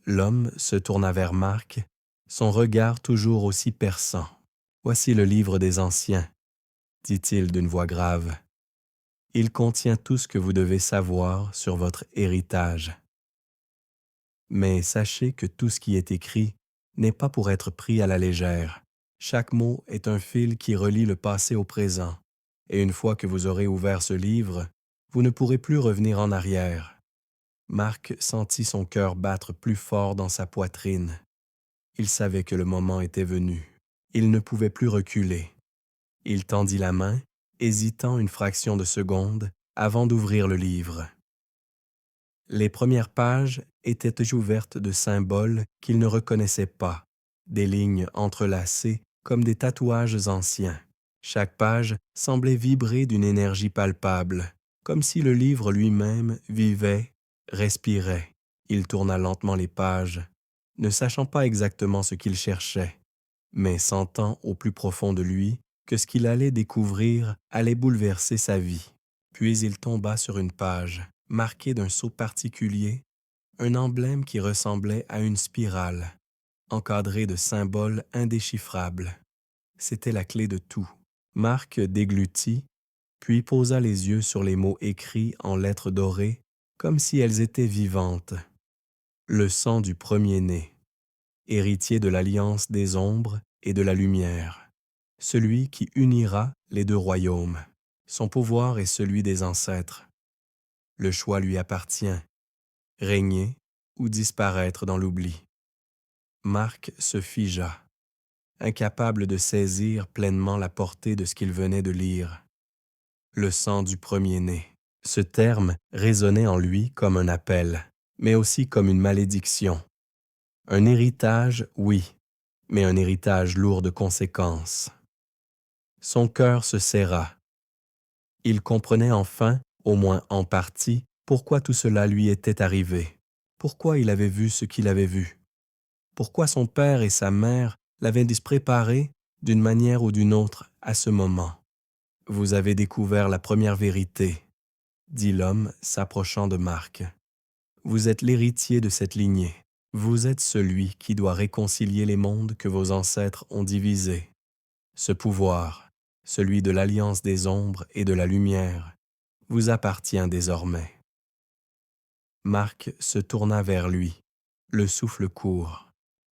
L'homme se tourna vers Marc, son regard toujours aussi perçant. « Voici le livre des anciens, » dit-il d'une voix grave. « Il contient tout ce que vous devez savoir sur votre héritage. Mais sachez que tout ce qui est écrit n'est pas pour être pris à la légère. Chaque mot est un fil qui relie le passé au présent, et une fois que vous aurez ouvert ce livre, vous ne pourrez plus revenir en arrière. » Marc sentit son cœur battre plus fort dans sa poitrine. Il savait que le moment était venu. Il ne pouvait plus reculer. Il tendit la main, hésitant une fraction de seconde avant d'ouvrir le livre. Les premières pages étaient ouvertes de symboles qu'il ne reconnaissait pas, des lignes entrelacées comme des tatouages anciens. Chaque page semblait vibrer d'une énergie palpable, comme si le livre lui-même vivait, respirait. Il tourna lentement les pages, ne sachant pas exactement ce qu'il cherchait, mais sentant au plus profond de lui que ce qu'il allait découvrir allait bouleverser sa vie. Puis il tomba sur une page, marquée d'un sceau particulier, un emblème qui ressemblait à une spirale, encadrée de symboles indéchiffrables. C'était la clé de tout. Marc déglutit, puis posa les yeux sur les mots écrits en lettres dorées, comme si elles étaient vivantes. Le sang du premier-né, héritier de l'alliance des ombres et de la lumière, celui qui unira les deux royaumes. Son pouvoir est celui des ancêtres. Le choix lui appartient, régner ou disparaître dans l'oubli. Marc se figea, incapable de saisir pleinement la portée de ce qu'il venait de lire. Le sang du premier-né. Ce terme résonnait en lui comme un appel, mais aussi comme une malédiction. Un héritage, oui, mais un héritage lourd de conséquences. Son cœur se serra. Il comprenait enfin, au moins en partie, pourquoi tout cela lui était arrivé, pourquoi il avait vu ce qu'il avait vu, pourquoi son père et sa mère l'avaient dû se préparer, d'une manière ou d'une autre, à ce moment. « Vous avez découvert la première vérité », dit l'homme, s'approchant de Marc. « Vous êtes l'héritier de cette lignée. Vous êtes celui qui doit réconcilier les mondes que vos ancêtres ont divisés. Ce pouvoir, celui de l'alliance des ombres et de la lumière, vous appartient désormais. » Marc se tourna vers lui, le souffle court.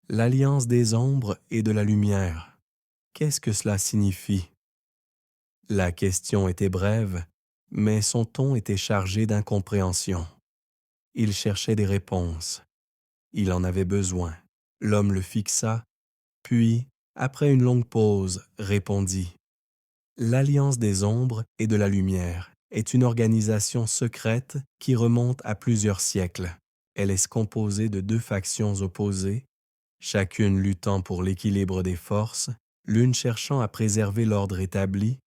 L'alliance des ombres et de la lumière, qu'est-ce que cela signifie? La question était brève, mais son ton était chargé d'incompréhension. Il cherchait des réponses. Il en avait besoin. L'homme le fixa, puis, après une longue pause, répondit. L'Alliance des ombres et de la lumière est une organisation secrète qui remonte à plusieurs siècles. Elle est composée de deux factions opposées, chacune luttant pour l'équilibre des forces, l'une cherchant à préserver l'ordre établi,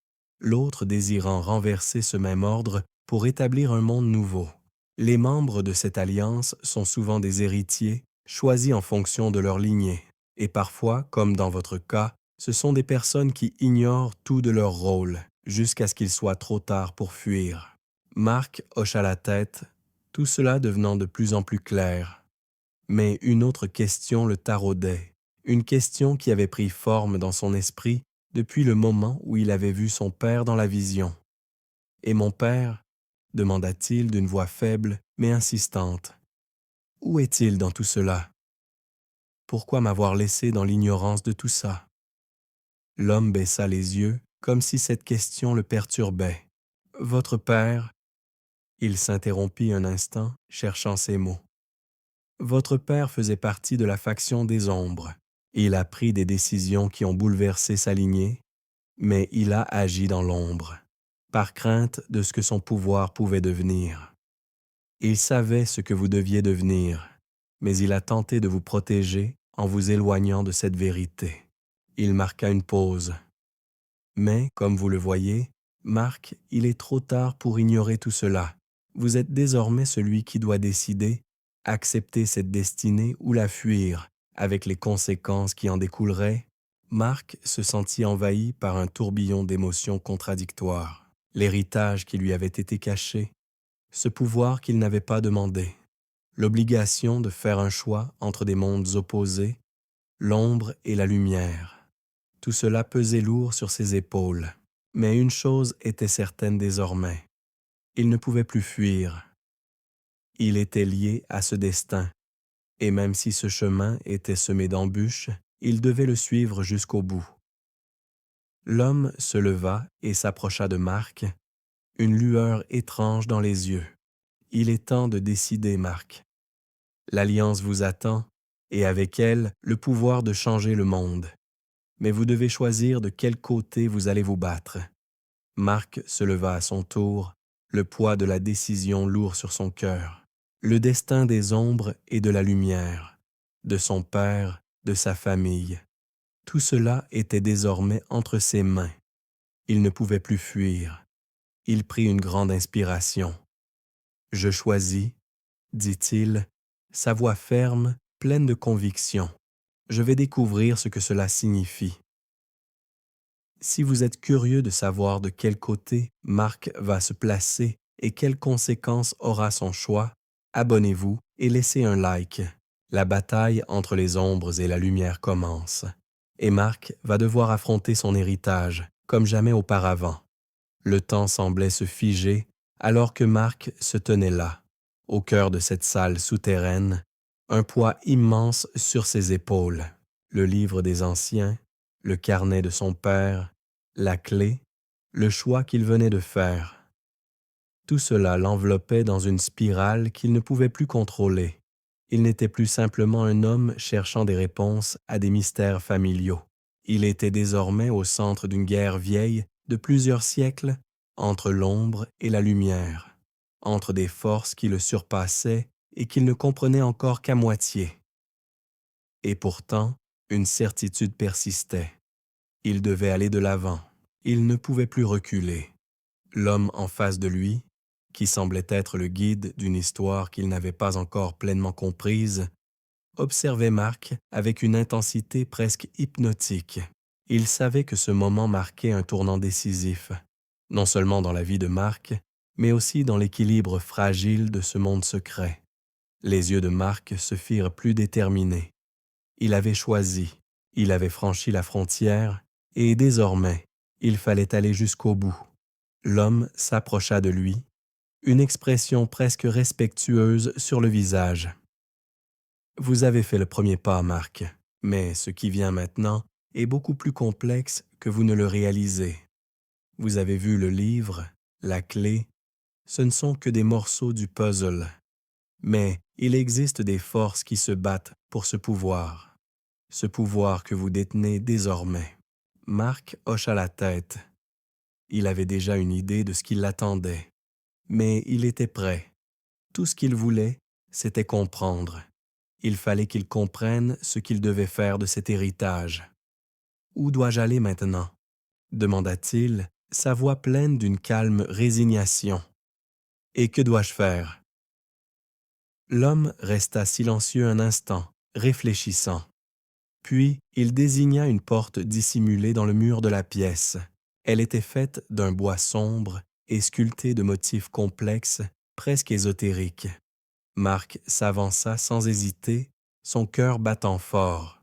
l'autre désirant renverser ce même ordre pour établir un monde nouveau. Les membres de cette alliance sont souvent des héritiers, choisis en fonction de leur lignée, et parfois, comme dans votre cas, ce sont des personnes qui ignorent tout de leur rôle, jusqu'à ce qu'il soit trop tard pour fuir. Marc hocha la tête, tout cela devenant de plus en plus clair. Mais une autre question le taraudait, une question qui avait pris forme dans son esprit depuis le moment où il avait vu son père dans la vision. « Et mon père ?» demanda-t-il d'une voix faible mais insistante. « Où est-il dans tout cela? Pourquoi m'avoir laissé dans l'ignorance de tout ça? » L'homme baissa les yeux comme si cette question le perturbait. « Votre père ?» Il s'interrompit un instant, cherchant ses mots. « Votre père faisait partie de la faction des ombres. Il a pris des décisions qui ont bouleversé sa lignée, mais il a agi dans l'ombre, par crainte de ce que son pouvoir pouvait devenir. Il savait ce que vous deviez devenir, mais il a tenté de vous protéger en vous éloignant de cette vérité. » Il marqua une pause. « Mais, comme vous le voyez, Marc, il est trop tard pour ignorer tout cela. Vous êtes désormais celui qui doit décider, accepter cette destinée ou la fuir, avec les conséquences qui en découleraient. » Marc se sentit envahi par un tourbillon d'émotions contradictoires. L'héritage qui lui avait été caché, ce pouvoir qu'il n'avait pas demandé, l'obligation de faire un choix entre des mondes opposés, l'ombre et la lumière. Tout cela pesait lourd sur ses épaules. Mais une chose était certaine désormais. Il ne pouvait plus fuir. Il était lié à ce destin, et même si ce chemin était semé d'embûches, il devait le suivre jusqu'au bout. L'homme se leva et s'approcha de Marc, une lueur étrange dans les yeux. « Il est temps de décider, Marc. L'Alliance vous attend, et avec elle, le pouvoir de changer le monde. Mais vous devez choisir de quel côté vous allez vous battre. » Marc se leva à son tour, le poids de la décision lourd sur son cœur. Le destin des ombres et de la lumière, de son père, de sa famille. Tout cela était désormais entre ses mains. Il ne pouvait plus fuir. Il prit une grande inspiration. « Je choisis, dit-il, sa voix ferme, pleine de conviction. Je vais découvrir ce que cela signifie. » Si vous êtes curieux de savoir de quel côté Marc va se placer et quelles conséquences aura son choix, abonnez-vous et laissez un like. La bataille entre les ombres et la lumière commence. Et Marc va devoir affronter son héritage, comme jamais auparavant. Le temps semblait se figer alors que Marc se tenait là, au cœur de cette salle souterraine, un poids immense sur ses épaules, le livre des anciens, le carnet de son père, la clé, le choix qu'il venait de faire. Tout cela l'enveloppait dans une spirale qu'il ne pouvait plus contrôler. Il n'était plus simplement un homme cherchant des réponses à des mystères familiaux. Il était désormais au centre d'une guerre vieille de plusieurs siècles entre l'ombre et la lumière, entre des forces qui le surpassaient et qu'il ne comprenait encore qu'à moitié. Et pourtant, une certitude persistait. Il devait aller de l'avant. Il ne pouvait plus reculer. L'homme en face de lui, qui semblait être le guide d'une histoire qu'il n'avait pas encore pleinement comprise, observait Marc avec une intensité presque hypnotique. Il savait que ce moment marquait un tournant décisif, non seulement dans la vie de Marc, mais aussi dans l'équilibre fragile de ce monde secret. Les yeux de Marc se firent plus déterminés. Il avait choisi, il avait franchi la frontière, et désormais, il fallait aller jusqu'au bout. L'homme s'approcha de lui, une expression presque respectueuse sur le visage. « Vous avez fait le premier pas, Marc, mais ce qui vient maintenant est beaucoup plus complexe que vous ne le réalisez. Vous avez vu le livre, la clé, ce ne sont que des morceaux du puzzle. Mais il existe des forces qui se battent pour ce pouvoir que vous détenez désormais. » Marc hocha la tête. Il avait déjà une idée de ce qui l'attendait, mais il était prêt. Tout ce qu'il voulait, c'était comprendre. Il fallait qu'il comprenne ce qu'il devait faire de cet héritage. « Où dois-je aller maintenant ?» demanda-t-il, sa voix pleine d'une calme résignation. « Et que dois-je faire ?» L'homme resta silencieux un instant, réfléchissant. Puis, il désigna une porte dissimulée dans le mur de la pièce. Elle était faite d'un bois sombre et sculptée de motifs complexes, presque ésotériques. Marc s'avança sans hésiter, son cœur battant fort.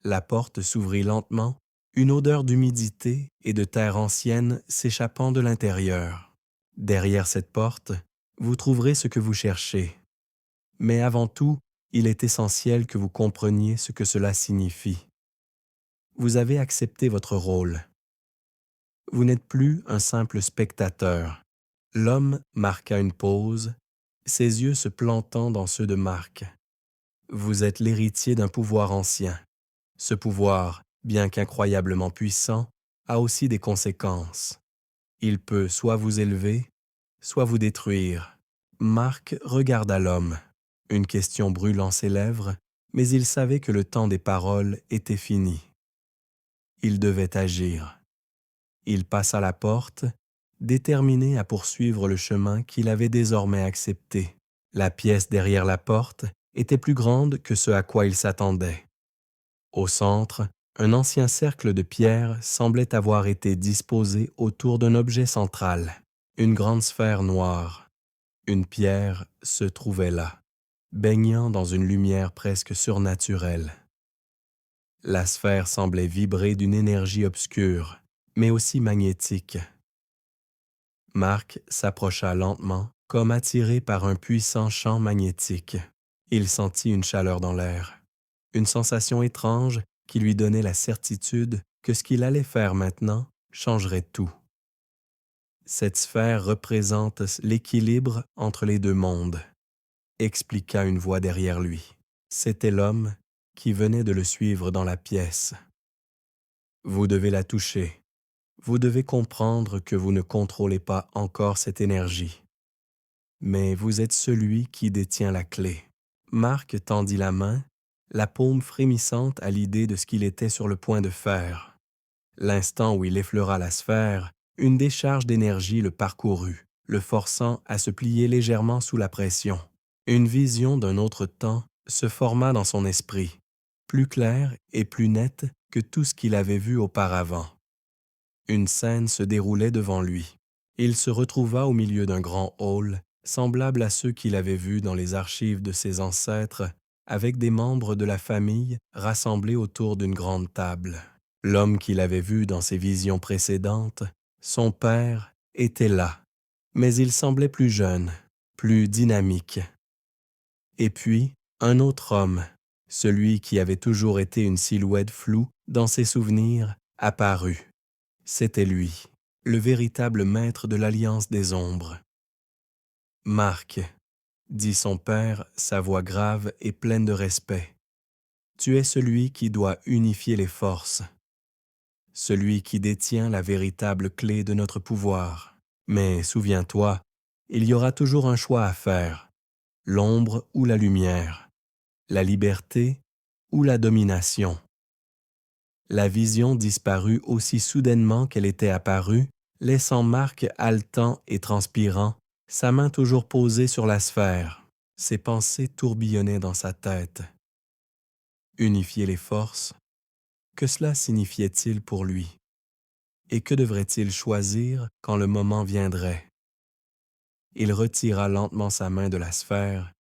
La porte s'ouvrit lentement, une odeur d'humidité et de terre ancienne s'échappant de l'intérieur. Derrière cette porte, vous trouverez ce que vous cherchez. Mais avant tout, il est essentiel que vous compreniez ce que cela signifie. Vous avez accepté votre rôle. Vous n'êtes plus un simple spectateur. L'homme marqua une pause, ses yeux se plantant dans ceux de Marc. Vous êtes l'héritier d'un pouvoir ancien. Ce pouvoir, bien qu'incroyablement puissant, a aussi des conséquences. Il peut soit vous élever, soit vous détruire. Marc regarda l'homme, une question brûlant ses lèvres, mais il savait que le temps des paroles était fini. Il devait agir. Il passa la porte, déterminé à poursuivre le chemin qu'il avait désormais accepté. La pièce derrière la porte était plus grande que ce à quoi il s'attendait. Au centre, un ancien cercle de pierre semblait avoir été disposé autour d'un objet central, une grande sphère noire. Une pierre se trouvait là, baignant dans une lumière presque surnaturelle. La sphère semblait vibrer d'une énergie obscure, mais aussi magnétique. Marc s'approcha lentement, comme attiré par un puissant champ magnétique. Il sentit une chaleur dans l'air, une sensation étrange qui lui donnait la certitude que ce qu'il allait faire maintenant changerait tout. Cette sphère représente l'équilibre entre les deux mondes, expliqua une voix derrière lui. C'était l'homme qui venait de le suivre dans la pièce. Vous devez la toucher. Vous devez comprendre que vous ne contrôlez pas encore cette énergie. Mais vous êtes celui qui détient la clé. Marc tendit la main, la paume frémissante à l'idée de ce qu'il était sur le point de faire. L'instant où il effleura la sphère, une décharge d'énergie le parcourut, le forçant à se plier légèrement sous la pression. Une vision d'un autre temps se forma dans son esprit, plus claire et plus nette que tout ce qu'il avait vu auparavant. Une scène se déroulait devant lui. Il se retrouva au milieu d'un grand hall, semblable à ceux qu'il avait vus dans les archives de ses ancêtres, avec des membres de la famille rassemblés autour d'une grande table. L'homme qu'il avait vu dans ses visions précédentes, son père, était là, mais il semblait plus jeune, plus dynamique. Et puis, un autre homme, celui qui avait toujours été une silhouette floue dans ses souvenirs, apparut. C'était lui, le véritable maître de l'Alliance des Ombres. « Marc, » dit son père, sa voix grave et pleine de respect, « tu es celui qui doit unifier les forces, celui qui détient la véritable clé de notre pouvoir. Mais souviens-toi, il y aura toujours un choix à faire, l'ombre ou la lumière, la liberté ou la domination. » La vision disparut aussi soudainement qu'elle était apparue, laissant Marc haletant et transpirant, sa main toujours posée sur la sphère. Ses pensées tourbillonnaient dans sa tête. Unifier les forces, que cela signifiait-il pour lui? Et que devrait-il choisir quand le moment viendrait? Il retira lentement sa main de la sphère,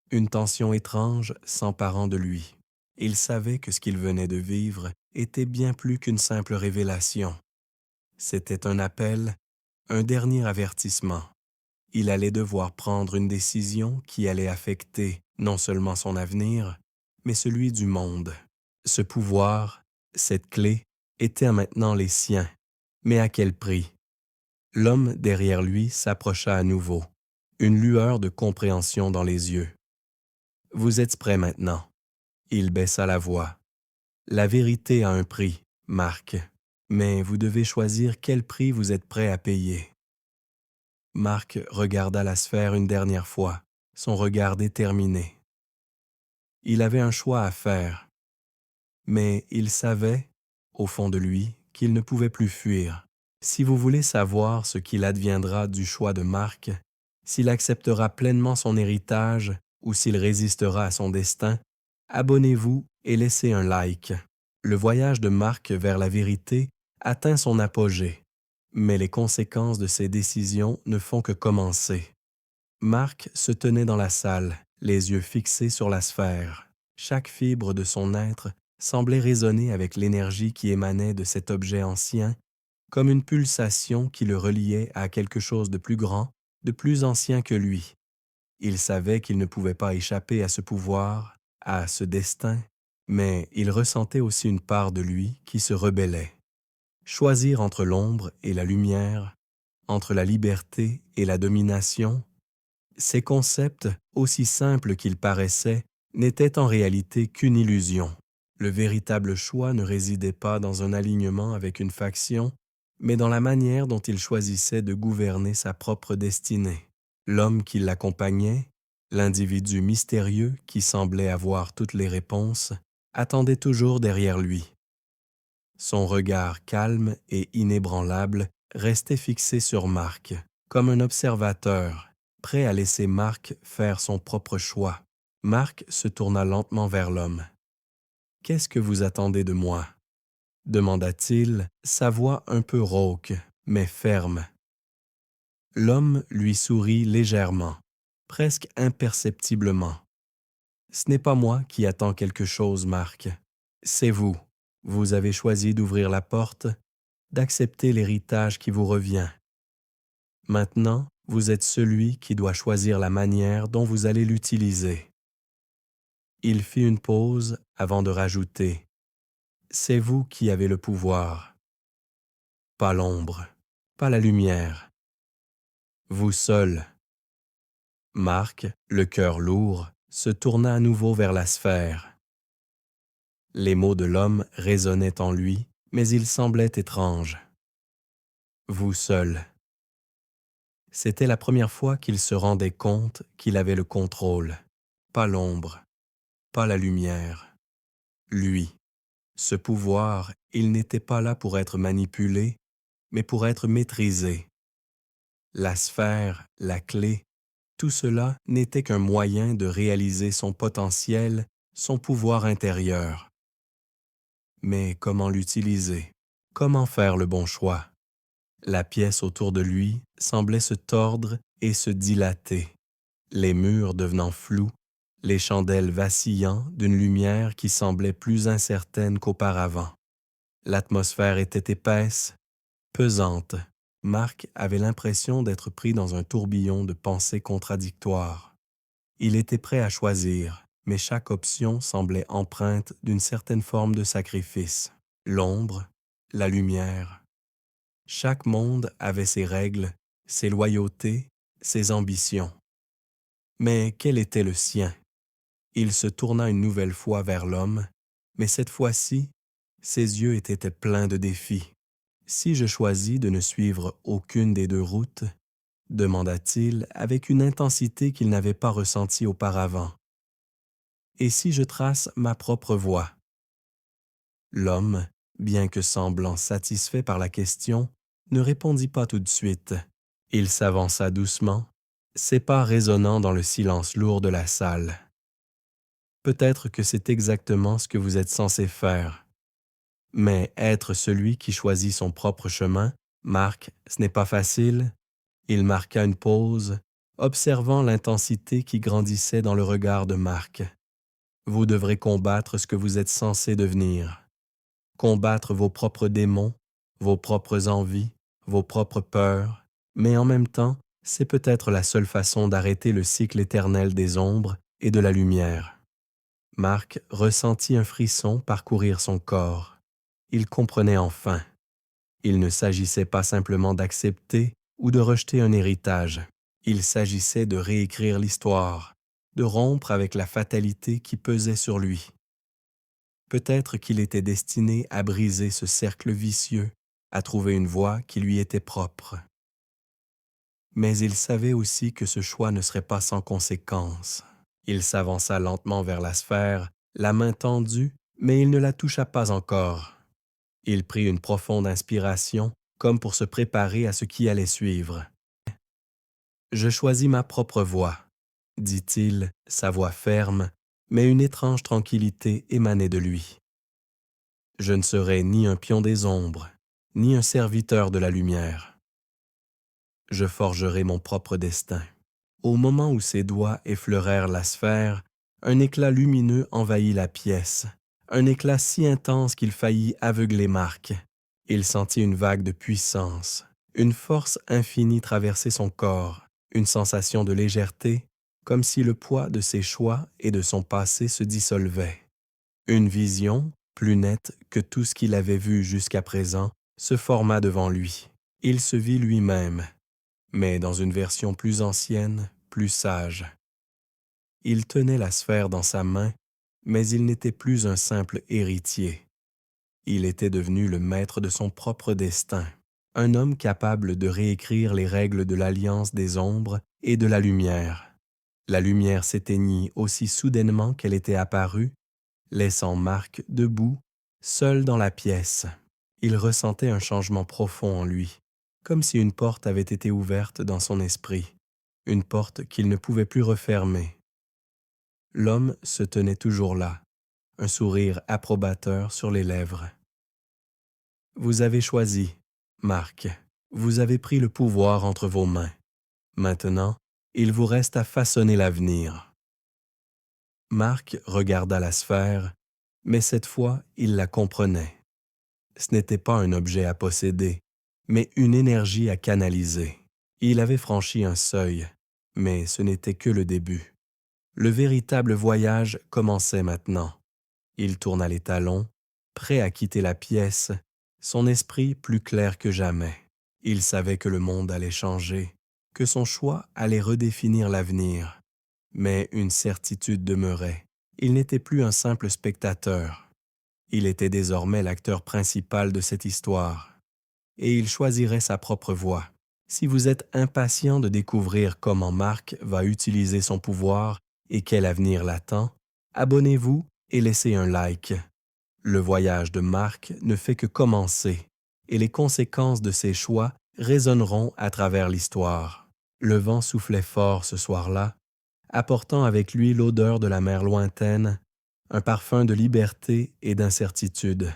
une tension étrange s'emparant de lui. Il savait que ce qu'il venait de vivre était bien plus qu'une simple révélation. C'était un appel, un dernier avertissement. Il allait devoir prendre une décision qui allait affecter non seulement son avenir, mais celui du monde. Ce pouvoir, cette clé, étaient maintenant les siens. Mais à quel prix? L'homme derrière lui s'approcha à nouveau, une lueur de compréhension dans les yeux. « Vous êtes prêt maintenant. » Il baissa la voix. « La vérité a un prix, Marc, mais vous devez choisir quel prix vous êtes prêt à payer. » Marc regarda la sphère une dernière fois, son regard déterminé. Il avait un choix à faire, mais il savait, au fond de lui, qu'il ne pouvait plus fuir. Si vous voulez savoir ce qu'il adviendra du choix de Marc, s'il acceptera pleinement son héritage ou s'il résistera à son destin, abonnez-vous et laissez un like. Le voyage de Marc vers la vérité atteint son apogée, mais les conséquences de ses décisions ne font que commencer. Marc se tenait dans la salle, les yeux fixés sur la sphère. Chaque fibre de son être semblait résonner avec l'énergie qui émanait de cet objet ancien, comme une pulsation qui le reliait à quelque chose de plus grand, de plus ancien que lui. Il savait qu'il ne pouvait pas échapper à ce pouvoir, à ce destin, mais il ressentait aussi une part de lui qui se rebellait. Choisir entre l'ombre et la lumière, entre la liberté et la domination, ces concepts, aussi simples qu'ils paraissaient, n'étaient en réalité qu'une illusion. Le véritable choix ne résidait pas dans un alignement avec une faction, mais dans la manière dont il choisissait de gouverner sa propre destinée. L'homme qui l'accompagnait, l'individu mystérieux qui semblait avoir toutes les réponses, attendait toujours derrière lui. Son regard calme et inébranlable restait fixé sur Marc, comme un observateur, prêt à laisser Marc faire son propre choix. Marc se tourna lentement vers l'homme. « Qu'est-ce que vous attendez de moi ?» demanda-t-il, sa voix un peu rauque, mais ferme. L'homme lui sourit légèrement, presque imperceptiblement. « Ce n'est pas moi qui attends quelque chose, Marc. C'est vous. Vous avez choisi d'ouvrir la porte, d'accepter l'héritage qui vous revient. Maintenant, vous êtes celui qui doit choisir la manière dont vous allez l'utiliser. » Il fit une pause avant de rajouter « C'est vous qui avez le pouvoir. Pas l'ombre, pas la lumière. Vous seul. » Marc, le cœur lourd, se tourna à nouveau vers la sphère. Les mots de l'homme résonnaient en lui, mais ils semblaient étranges. « Vous seul. » C'était la première fois qu'il se rendait compte qu'il avait le contrôle. Pas l'ombre, pas la lumière. Lui. Ce pouvoir, il n'était pas là pour être manipulé, mais pour être maîtrisé. La sphère, la clé, tout cela n'était qu'un moyen de réaliser son potentiel, son pouvoir intérieur. Mais comment l'utiliser? Comment faire le bon choix? La pièce autour de lui semblait se tordre et se dilater, les murs devenant flous, les chandelles vacillant d'une lumière qui semblait plus incertaine qu'auparavant. L'atmosphère était épaisse, pesante. Marc avait l'impression d'être pris dans un tourbillon de pensées contradictoires. Il était prêt à choisir, mais chaque option semblait empreinte d'une certaine forme de sacrifice. L'ombre, la lumière. Chaque monde avait ses règles, ses loyautés, ses ambitions. Mais quel était le sien? Il se tourna une nouvelle fois vers l'homme, mais cette fois-ci, ses yeux étaient pleins de défis. « Si je choisis de ne suivre aucune des deux routes, demanda-t-il avec une intensité qu'il n'avait pas ressentie auparavant. Et si je trace ma propre voie? L'homme, bien que semblant satisfait par la question, ne répondit pas tout de suite. Il s'avança doucement, ses pas résonnant dans le silence lourd de la salle. Peut-être que c'est exactement ce que vous êtes censé faire. Mais être celui qui choisit son propre chemin, Marc, ce n'est pas facile. Il marqua une pause, observant l'intensité qui grandissait dans le regard de Marc. Vous devrez combattre ce que vous êtes censé devenir. Combattre vos propres démons, vos propres envies, vos propres peurs, mais en même temps, c'est peut-être la seule façon d'arrêter le cycle éternel des ombres et de la lumière. Marc ressentit un frisson parcourir son corps. Il comprenait enfin. Il ne s'agissait pas simplement d'accepter ou de rejeter un héritage. Il s'agissait de réécrire l'histoire, de rompre avec la fatalité qui pesait sur lui. Peut-être qu'il était destiné à briser ce cercle vicieux, à trouver une voie qui lui était propre. Mais il savait aussi que ce choix ne serait pas sans conséquences. Il s'avança lentement vers la sphère, la main tendue, mais il ne la toucha pas encore. Il prit une profonde inspiration, comme pour se préparer à ce qui allait suivre. « Je choisis ma propre voie », dit-il, sa voix ferme, mais une étrange tranquillité émanait de lui. « Je ne serai ni un pion des ombres, ni un serviteur de la lumière. Je forgerai mon propre destin. » Au moment où ses doigts effleurèrent la sphère, un éclat lumineux envahit la pièce, un éclat si intense qu'il faillit aveugler Marc. Il sentit une vague de puissance, une force infinie traverser son corps, une sensation de légèreté, comme si le poids de ses choix et de son passé se dissolvait. Une vision, plus nette que tout ce qu'il avait vu jusqu'à présent, se forma devant lui. Il se vit lui-même, mais dans une version plus ancienne, plus sage. Il tenait la sphère dans sa main, mais il n'était plus un simple héritier. Il était devenu le maître de son propre destin, un homme capable de réécrire les règles de l'alliance des ombres et de la lumière. La lumière s'éteignit aussi soudainement qu'elle était apparue, laissant Marc debout, seul dans la pièce. Il ressentait un changement profond en lui, comme si une porte avait été ouverte dans son esprit, une porte qu'il ne pouvait plus refermer. L'homme se tenait toujours là, un sourire approbateur sur les lèvres. « Vous avez choisi, Marc. Vous avez pris le pouvoir entre vos mains. Maintenant, il vous reste à façonner l'avenir. » Marc regarda la sphère, mais cette fois, il la comprenait. Ce n'était pas un objet à posséder, mais une énergie à canaliser. Il avait franchi un seuil, mais ce n'était que le début. Le véritable voyage commençait maintenant. Il tourna les talons, prêt à quitter la pièce, son esprit plus clair que jamais. Il savait que le monde allait changer, que son choix allait redéfinir l'avenir. Mais une certitude demeurait. Il n'était plus un simple spectateur. Il était désormais l'acteur principal de cette histoire. Et il choisirait sa propre voie. Si vous êtes impatient de découvrir comment Marc va utiliser son pouvoir et quel avenir l'attend, abonnez-vous et laissez un like. Le voyage de Marc ne fait que commencer, et les conséquences de ses choix résonneront à travers l'histoire. Le vent soufflait fort ce soir-là, apportant avec lui l'odeur de la mer lointaine, un parfum de liberté et d'incertitude.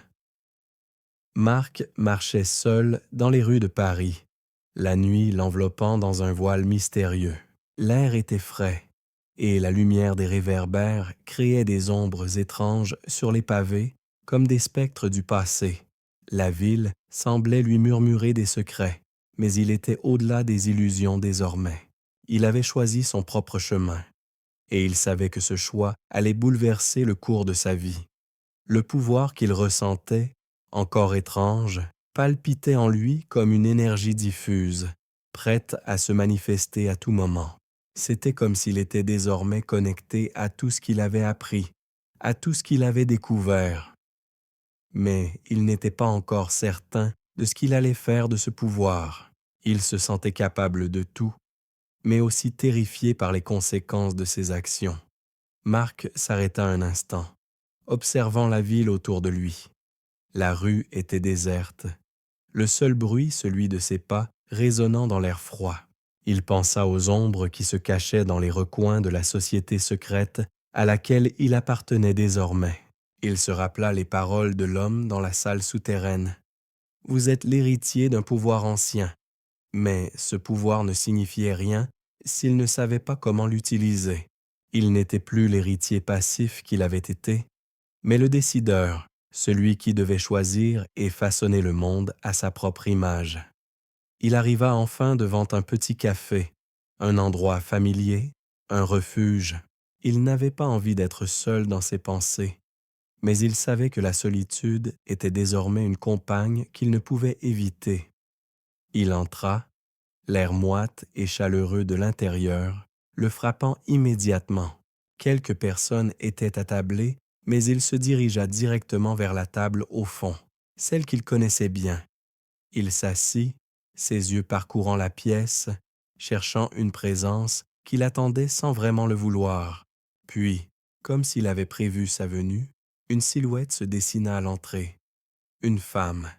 Marc marchait seul dans les rues de Paris, la nuit l'enveloppant dans un voile mystérieux. L'air était frais, et la lumière des réverbères créait des ombres étranges sur les pavés comme des spectres du passé. La ville semblait lui murmurer des secrets, mais il était au-delà des illusions désormais. Il avait choisi son propre chemin, et il savait que ce choix allait bouleverser le cours de sa vie. Le pouvoir qu'il ressentait, encore étrange, palpitait en lui comme une énergie diffuse, prête à se manifester à tout moment. C'était comme s'il était désormais connecté à tout ce qu'il avait appris, à tout ce qu'il avait découvert. Mais il n'était pas encore certain de ce qu'il allait faire de ce pouvoir. Il se sentait capable de tout, mais aussi terrifié par les conséquences de ses actions. Marc s'arrêta un instant, observant la ville autour de lui. La rue était déserte. Le seul bruit, celui de ses pas, résonnant dans l'air froid. Il pensa aux ombres qui se cachaient dans les recoins de la société secrète à laquelle il appartenait désormais. Il se rappela les paroles de l'homme dans la salle souterraine. « Vous êtes l'héritier d'un pouvoir ancien. » Mais ce pouvoir ne signifiait rien s'il ne savait pas comment l'utiliser. Il n'était plus l'héritier passif qu'il avait été, mais le décideur, celui qui devait choisir et façonner le monde à sa propre image. Il arriva enfin devant un petit café, un endroit familier, un refuge. Il n'avait pas envie d'être seul dans ses pensées, mais il savait que la solitude était désormais une compagne qu'il ne pouvait éviter. Il entra, l'air moite et chaleureux de l'intérieur, le frappant immédiatement. Quelques personnes étaient attablées, mais il se dirigea directement vers la table au fond, celle qu'il connaissait bien. Il s'assit, ses yeux parcourant la pièce, cherchant une présence qu'il attendait sans vraiment le vouloir. Puis, comme s'il avait prévu sa venue, une silhouette se dessina à l'entrée. Une femme.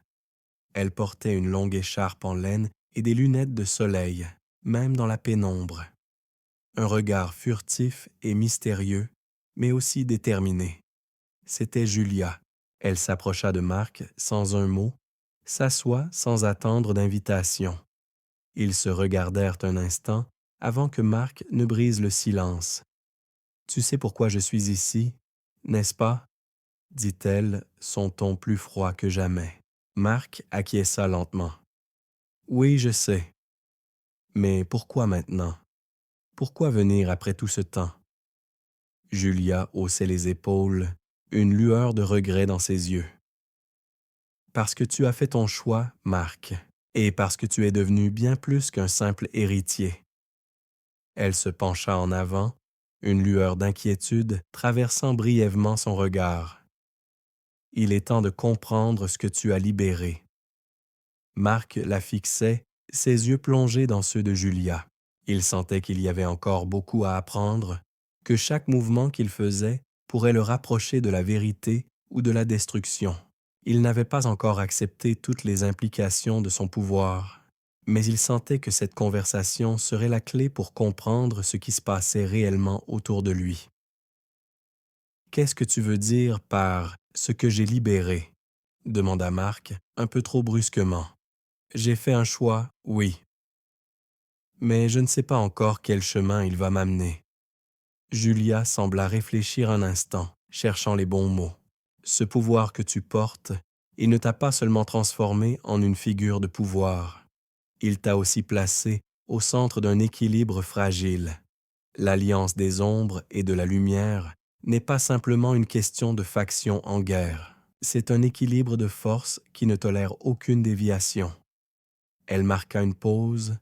Elle portait une longue écharpe en laine et des lunettes de soleil, même dans la pénombre. Un regard furtif et mystérieux, mais aussi déterminé. C'était Julia. Elle s'approcha de Marc sans un mot, s'assoit sans attendre d'invitation. Ils se regardèrent un instant avant que Marc ne brise le silence. « Tu sais pourquoi je suis ici, n'est-ce pas ?» dit-elle, son ton plus froid que jamais. Marc acquiesça lentement. « Oui, je sais. Mais pourquoi maintenant? Pourquoi venir après tout ce temps? » Julia haussait les épaules, une lueur de regret dans ses yeux. « Parce que tu as fait ton choix, Marc, et parce que tu es devenu bien plus qu'un simple héritier. » Elle se pencha en avant, une lueur d'inquiétude traversant brièvement son regard. « Il est temps de comprendre ce que tu as libéré. » Marc la fixait, ses yeux plongés dans ceux de Julia. Il sentait qu'il y avait encore beaucoup à apprendre, que chaque mouvement qu'il faisait pourrait le rapprocher de la vérité ou de la destruction. Il n'avait pas encore accepté toutes les implications de son pouvoir, mais il sentait que cette conversation serait la clé pour comprendre ce qui se passait réellement autour de lui. « Qu'est-ce que tu veux dire par « ce que j'ai libéré » demanda Marc, un peu trop brusquement. « J'ai fait un choix, oui. Mais je ne sais pas encore quel chemin il va m'amener. » Julia sembla réfléchir un instant, cherchant les bons mots. « Ce pouvoir que tu portes, il ne t'a pas seulement transformé en une figure de pouvoir. Il t'a aussi placé au centre d'un équilibre fragile. L'alliance des ombres et de la lumière n'est pas simplement une question de factions en guerre. C'est un équilibre de force qui ne tolère aucune déviation. » Elle marqua une pause,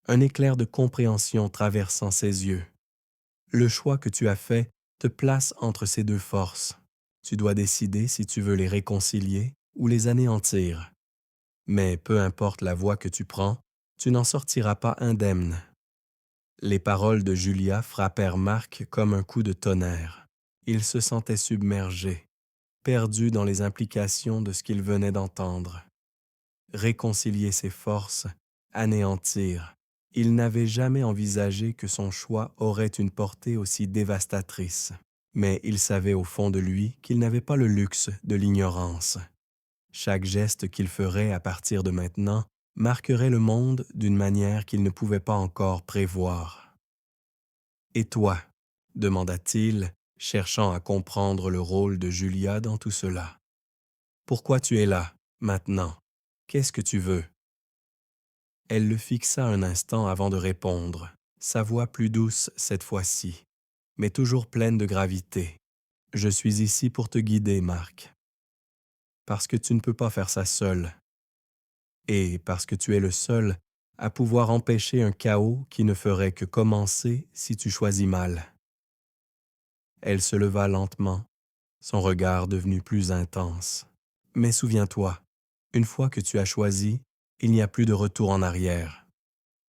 un éclair de compréhension traversant ses yeux. « Le choix que tu as fait te place entre ces deux forces. Tu dois décider si tu veux les réconcilier ou les anéantir. Mais peu importe la voie que tu prends, tu n'en sortiras pas indemne. » Les paroles de Julia frappèrent Marc comme un coup de tonnerre. Il se sentait submergé. perdu dans les implications de ce qu'il venait d'entendre. Réconcilier ses forces, anéantir. Il n'avait jamais envisagé que son choix aurait une portée aussi dévastatrice. Mais il savait au fond de lui qu'il n'avait pas le luxe de l'ignorance. Chaque geste qu'il ferait à partir de maintenant marquerait le monde d'une manière qu'il ne pouvait pas encore prévoir. « Et toi ?» demanda-t-il, cherchant à comprendre le rôle de Julia dans tout cela. « Pourquoi tu es là, maintenant? Qu'est-ce que tu veux? » Elle le fixa un instant avant de répondre, sa voix plus douce cette fois-ci, mais toujours pleine de gravité. « Je suis ici pour te guider, Marc. Parce que tu ne peux pas faire ça seul. Et parce que tu es le seul à pouvoir empêcher un chaos qui ne ferait que commencer si tu choisis mal. » Elle se leva lentement, son regard devenu plus intense. « Mais souviens-toi, une fois que tu as choisi, il n'y a plus de retour en arrière. »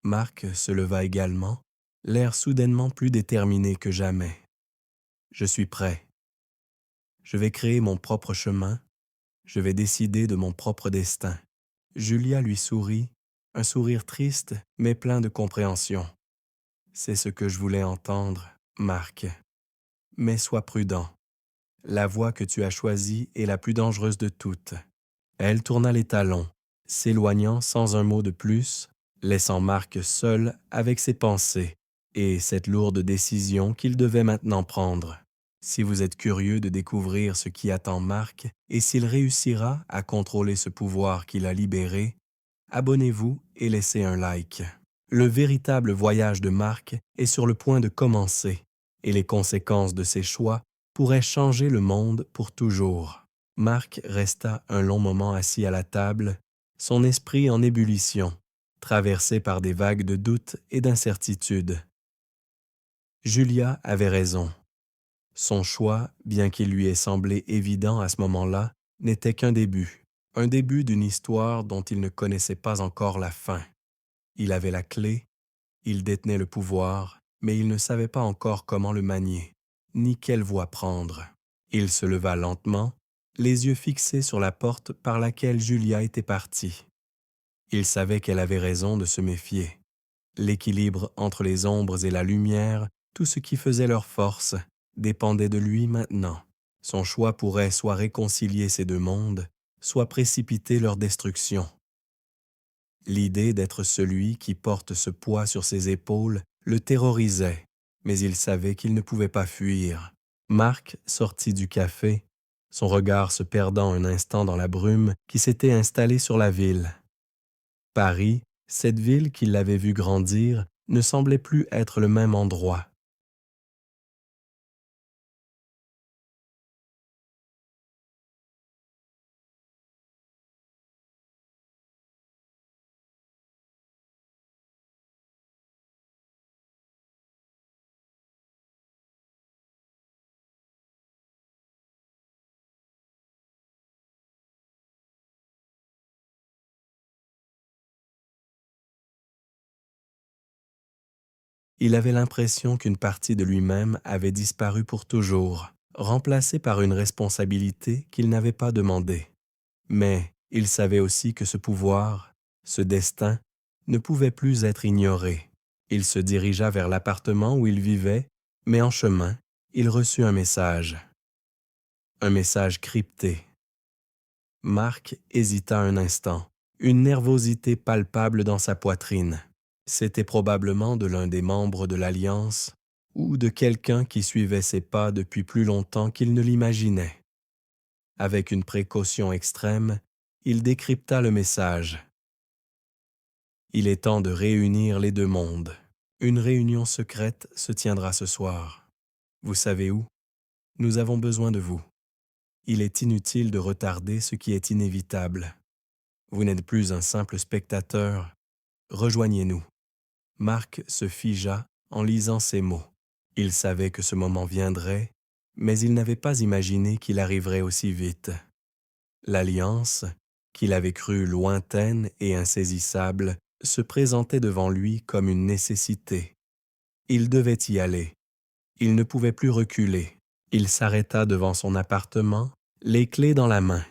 Marc se leva également, l'air soudainement plus déterminé que jamais. « Je suis prêt. Je vais créer mon propre chemin. Je vais décider de mon propre destin. » Julia lui sourit, un sourire triste mais plein de compréhension. « C'est ce que je voulais entendre, Marc. Mais sois prudent. La voie que tu as choisie est la plus dangereuse de toutes. » Elle tourna les talons, s'éloignant sans un mot de plus, laissant Marc seul avec ses pensées et cette lourde décision qu'il devait maintenant prendre. Si vous êtes curieux de découvrir ce qui attend Marc et s'il réussira à contrôler ce pouvoir qu'il a libéré, abonnez-vous et laissez un like. Le véritable voyage de Marc est sur le point de commencer et les conséquences de ses choix pourraient changer le monde pour toujours. Marc resta un long moment assis à la table, son esprit en ébullition, traversé par des vagues de doute et d'incertitude. Julia avait raison. Son choix, bien qu'il lui ait semblé évident à ce moment-là, n'était qu'un début, un début d'une histoire dont il ne connaissait pas encore la fin. Il avait la clé, il détenait le pouvoir, mais il ne savait pas encore comment le manier, ni quelle voie prendre. Il se leva lentement, les yeux fixés sur la porte par laquelle Julia était partie. Il savait qu'elle avait raison de se méfier. L'équilibre entre les ombres et la lumière, tout ce qui faisait leur force, dépendait de lui maintenant. Son choix pourrait soit réconcilier ces deux mondes, soit précipiter leur destruction. L'idée d'être celui qui porte ce poids sur ses épaules le terrorisait, mais il savait qu'il ne pouvait pas fuir. Marc sortit du café, son regard se perdant un instant dans la brume qui s'était installée sur la ville. Paris, cette ville qui l'avait vu grandir, ne semblait plus être le même endroit. Il avait l'impression qu'une partie de lui-même avait disparu pour toujours, remplacée par une responsabilité qu'il n'avait pas demandée. Mais il savait aussi que ce pouvoir, ce destin, ne pouvait plus être ignoré. Il se dirigea vers l'appartement où il vivait, mais en chemin, il reçut un message. Un message crypté. Marc hésita un instant, une nervosité palpable dans sa poitrine. C'était probablement de l'un des membres de l'Alliance ou de quelqu'un qui suivait ses pas depuis plus longtemps qu'il ne l'imaginait. Avec une précaution extrême, il décrypta le message. Il est temps de réunir les deux mondes. Une réunion secrète se tiendra ce soir. Vous savez où? Nous avons besoin de vous. Il est inutile de retarder ce qui est inévitable. Vous n'êtes plus un simple spectateur. Rejoignez-nous. Marc se figea en lisant ces mots. Il savait que ce moment viendrait, mais il n'avait pas imaginé qu'il arriverait aussi vite. L'alliance, qu'il avait crue lointaine et insaisissable, se présentait devant lui comme une nécessité. Il devait y aller. Il ne pouvait plus reculer. Il s'arrêta devant son appartement les clés dans la main.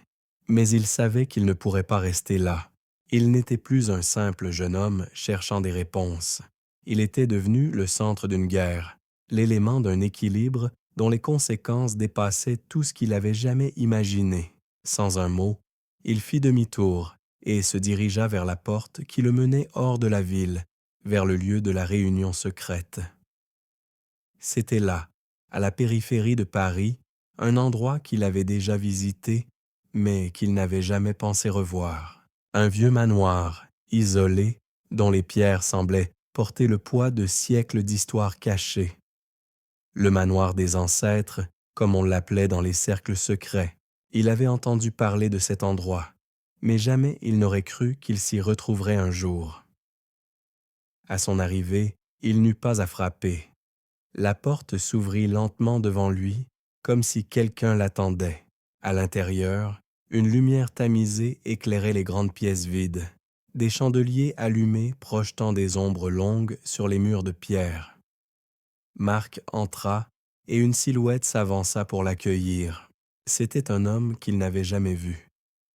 Mais il savait qu'il ne pourrait pas rester là. Il n'était plus un simple jeune homme cherchant des réponses. Il était devenu le centre d'une guerre, l'élément d'un équilibre dont les conséquences dépassaient tout ce qu'il avait jamais imaginé. Sans un mot, il fit demi-tour et se dirigea vers la porte qui le menait hors de la ville, vers le lieu de la réunion secrète. C'était là, à la périphérie de Paris, un endroit qu'il avait déjà visité, mais qu'il n'avait jamais pensé revoir. Un vieux manoir, isolé, dont les pierres semblaient porter le poids de siècles d'histoire cachée. Le manoir des ancêtres, comme on l'appelait dans les cercles secrets. Il avait entendu parler de cet endroit, mais jamais il n'aurait cru qu'il s'y retrouverait un jour. À son arrivée, il n'eut pas à frapper. La porte s'ouvrit lentement devant lui, comme si quelqu'un l'attendait. À l'intérieur, une lumière tamisée éclairait les grandes pièces vides, des chandeliers allumés projetant des ombres longues sur les murs de pierre. Marc entra et une silhouette s'avança pour l'accueillir. C'était un homme qu'il n'avait jamais vu,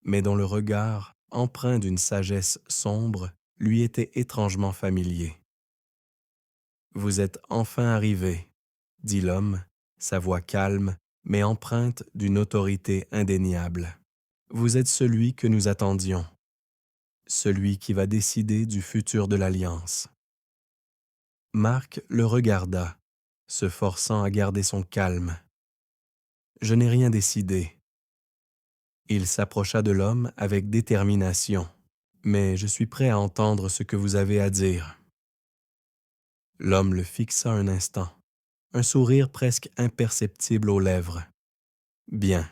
mais dont le regard, empreint d'une sagesse sombre, lui était étrangement familier. « Vous êtes enfin arrivé, » dit l'homme, sa voix calme, mais empreinte d'une autorité indéniable. « Vous êtes celui que nous attendions, celui qui va décider du futur de l'Alliance. » Marc le regarda, se forçant à garder son calme. « Je n'ai rien décidé. » Il s'approcha de l'homme avec détermination. « Mais je suis prêt à entendre ce que vous avez à dire. » L'homme le fixa un instant, un sourire presque imperceptible aux lèvres. « Bien.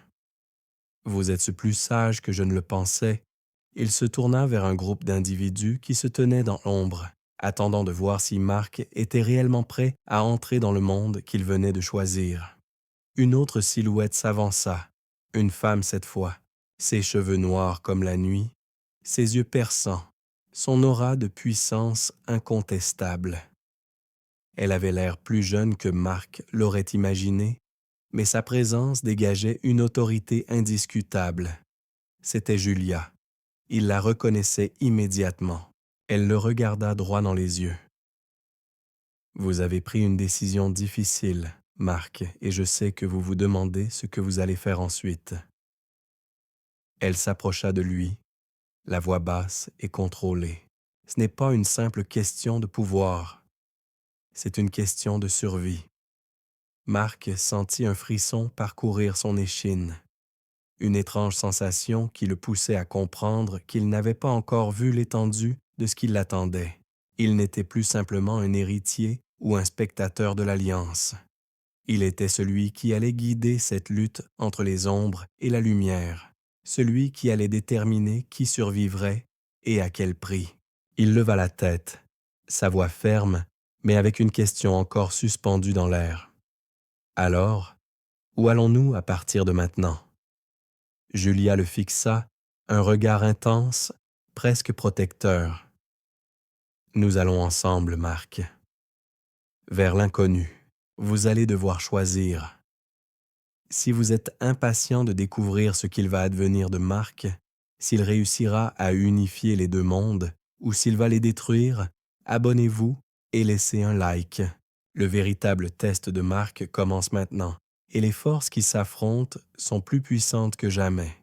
Vous êtes plus sage que je ne le pensais. » Il se tourna vers un groupe d'individus qui se tenaient dans l'ombre, attendant de voir si Marc était réellement prêt à entrer dans le monde qu'il venait de choisir. Une autre silhouette s'avança, une femme cette fois, ses cheveux noirs comme la nuit, ses yeux perçants, son aura de puissance incontestable. Elle avait l'air plus jeune que Marc l'aurait imaginé, mais sa présence dégageait une autorité indiscutable. C'était Julia. Il la reconnaissait immédiatement. Elle le regarda droit dans les yeux. « Vous avez pris une décision difficile, Marc, et je sais que vous vous demandez ce que vous allez faire ensuite. » Elle s'approcha de lui, la voix basse et contrôlée. « Ce n'est pas une simple question de pouvoir. C'est une question de survie. » Marc sentit un frisson parcourir son échine, une étrange sensation qui le poussait à comprendre qu'il n'avait pas encore vu l'étendue de ce qui l'attendait. Il n'était plus simplement un héritier ou un spectateur de l'Alliance. Il était celui qui allait guider cette lutte entre les ombres et la lumière, celui qui allait déterminer qui survivrait et à quel prix. Il leva la tête, sa voix ferme, mais avec une question encore suspendue dans l'air. « Alors, où allons-nous à partir de maintenant ?» Julia le fixa, un regard intense, presque protecteur. « Nous allons ensemble, Marc. Vers l'inconnu. Vous allez devoir choisir. Si vous êtes impatient de découvrir ce qu'il va advenir de Marc, s'il réussira à unifier les deux mondes ou s'il va les détruire, abonnez-vous et laissez un like. Le véritable test de Marc commence maintenant et les forces qui s'affrontent sont plus puissantes que jamais.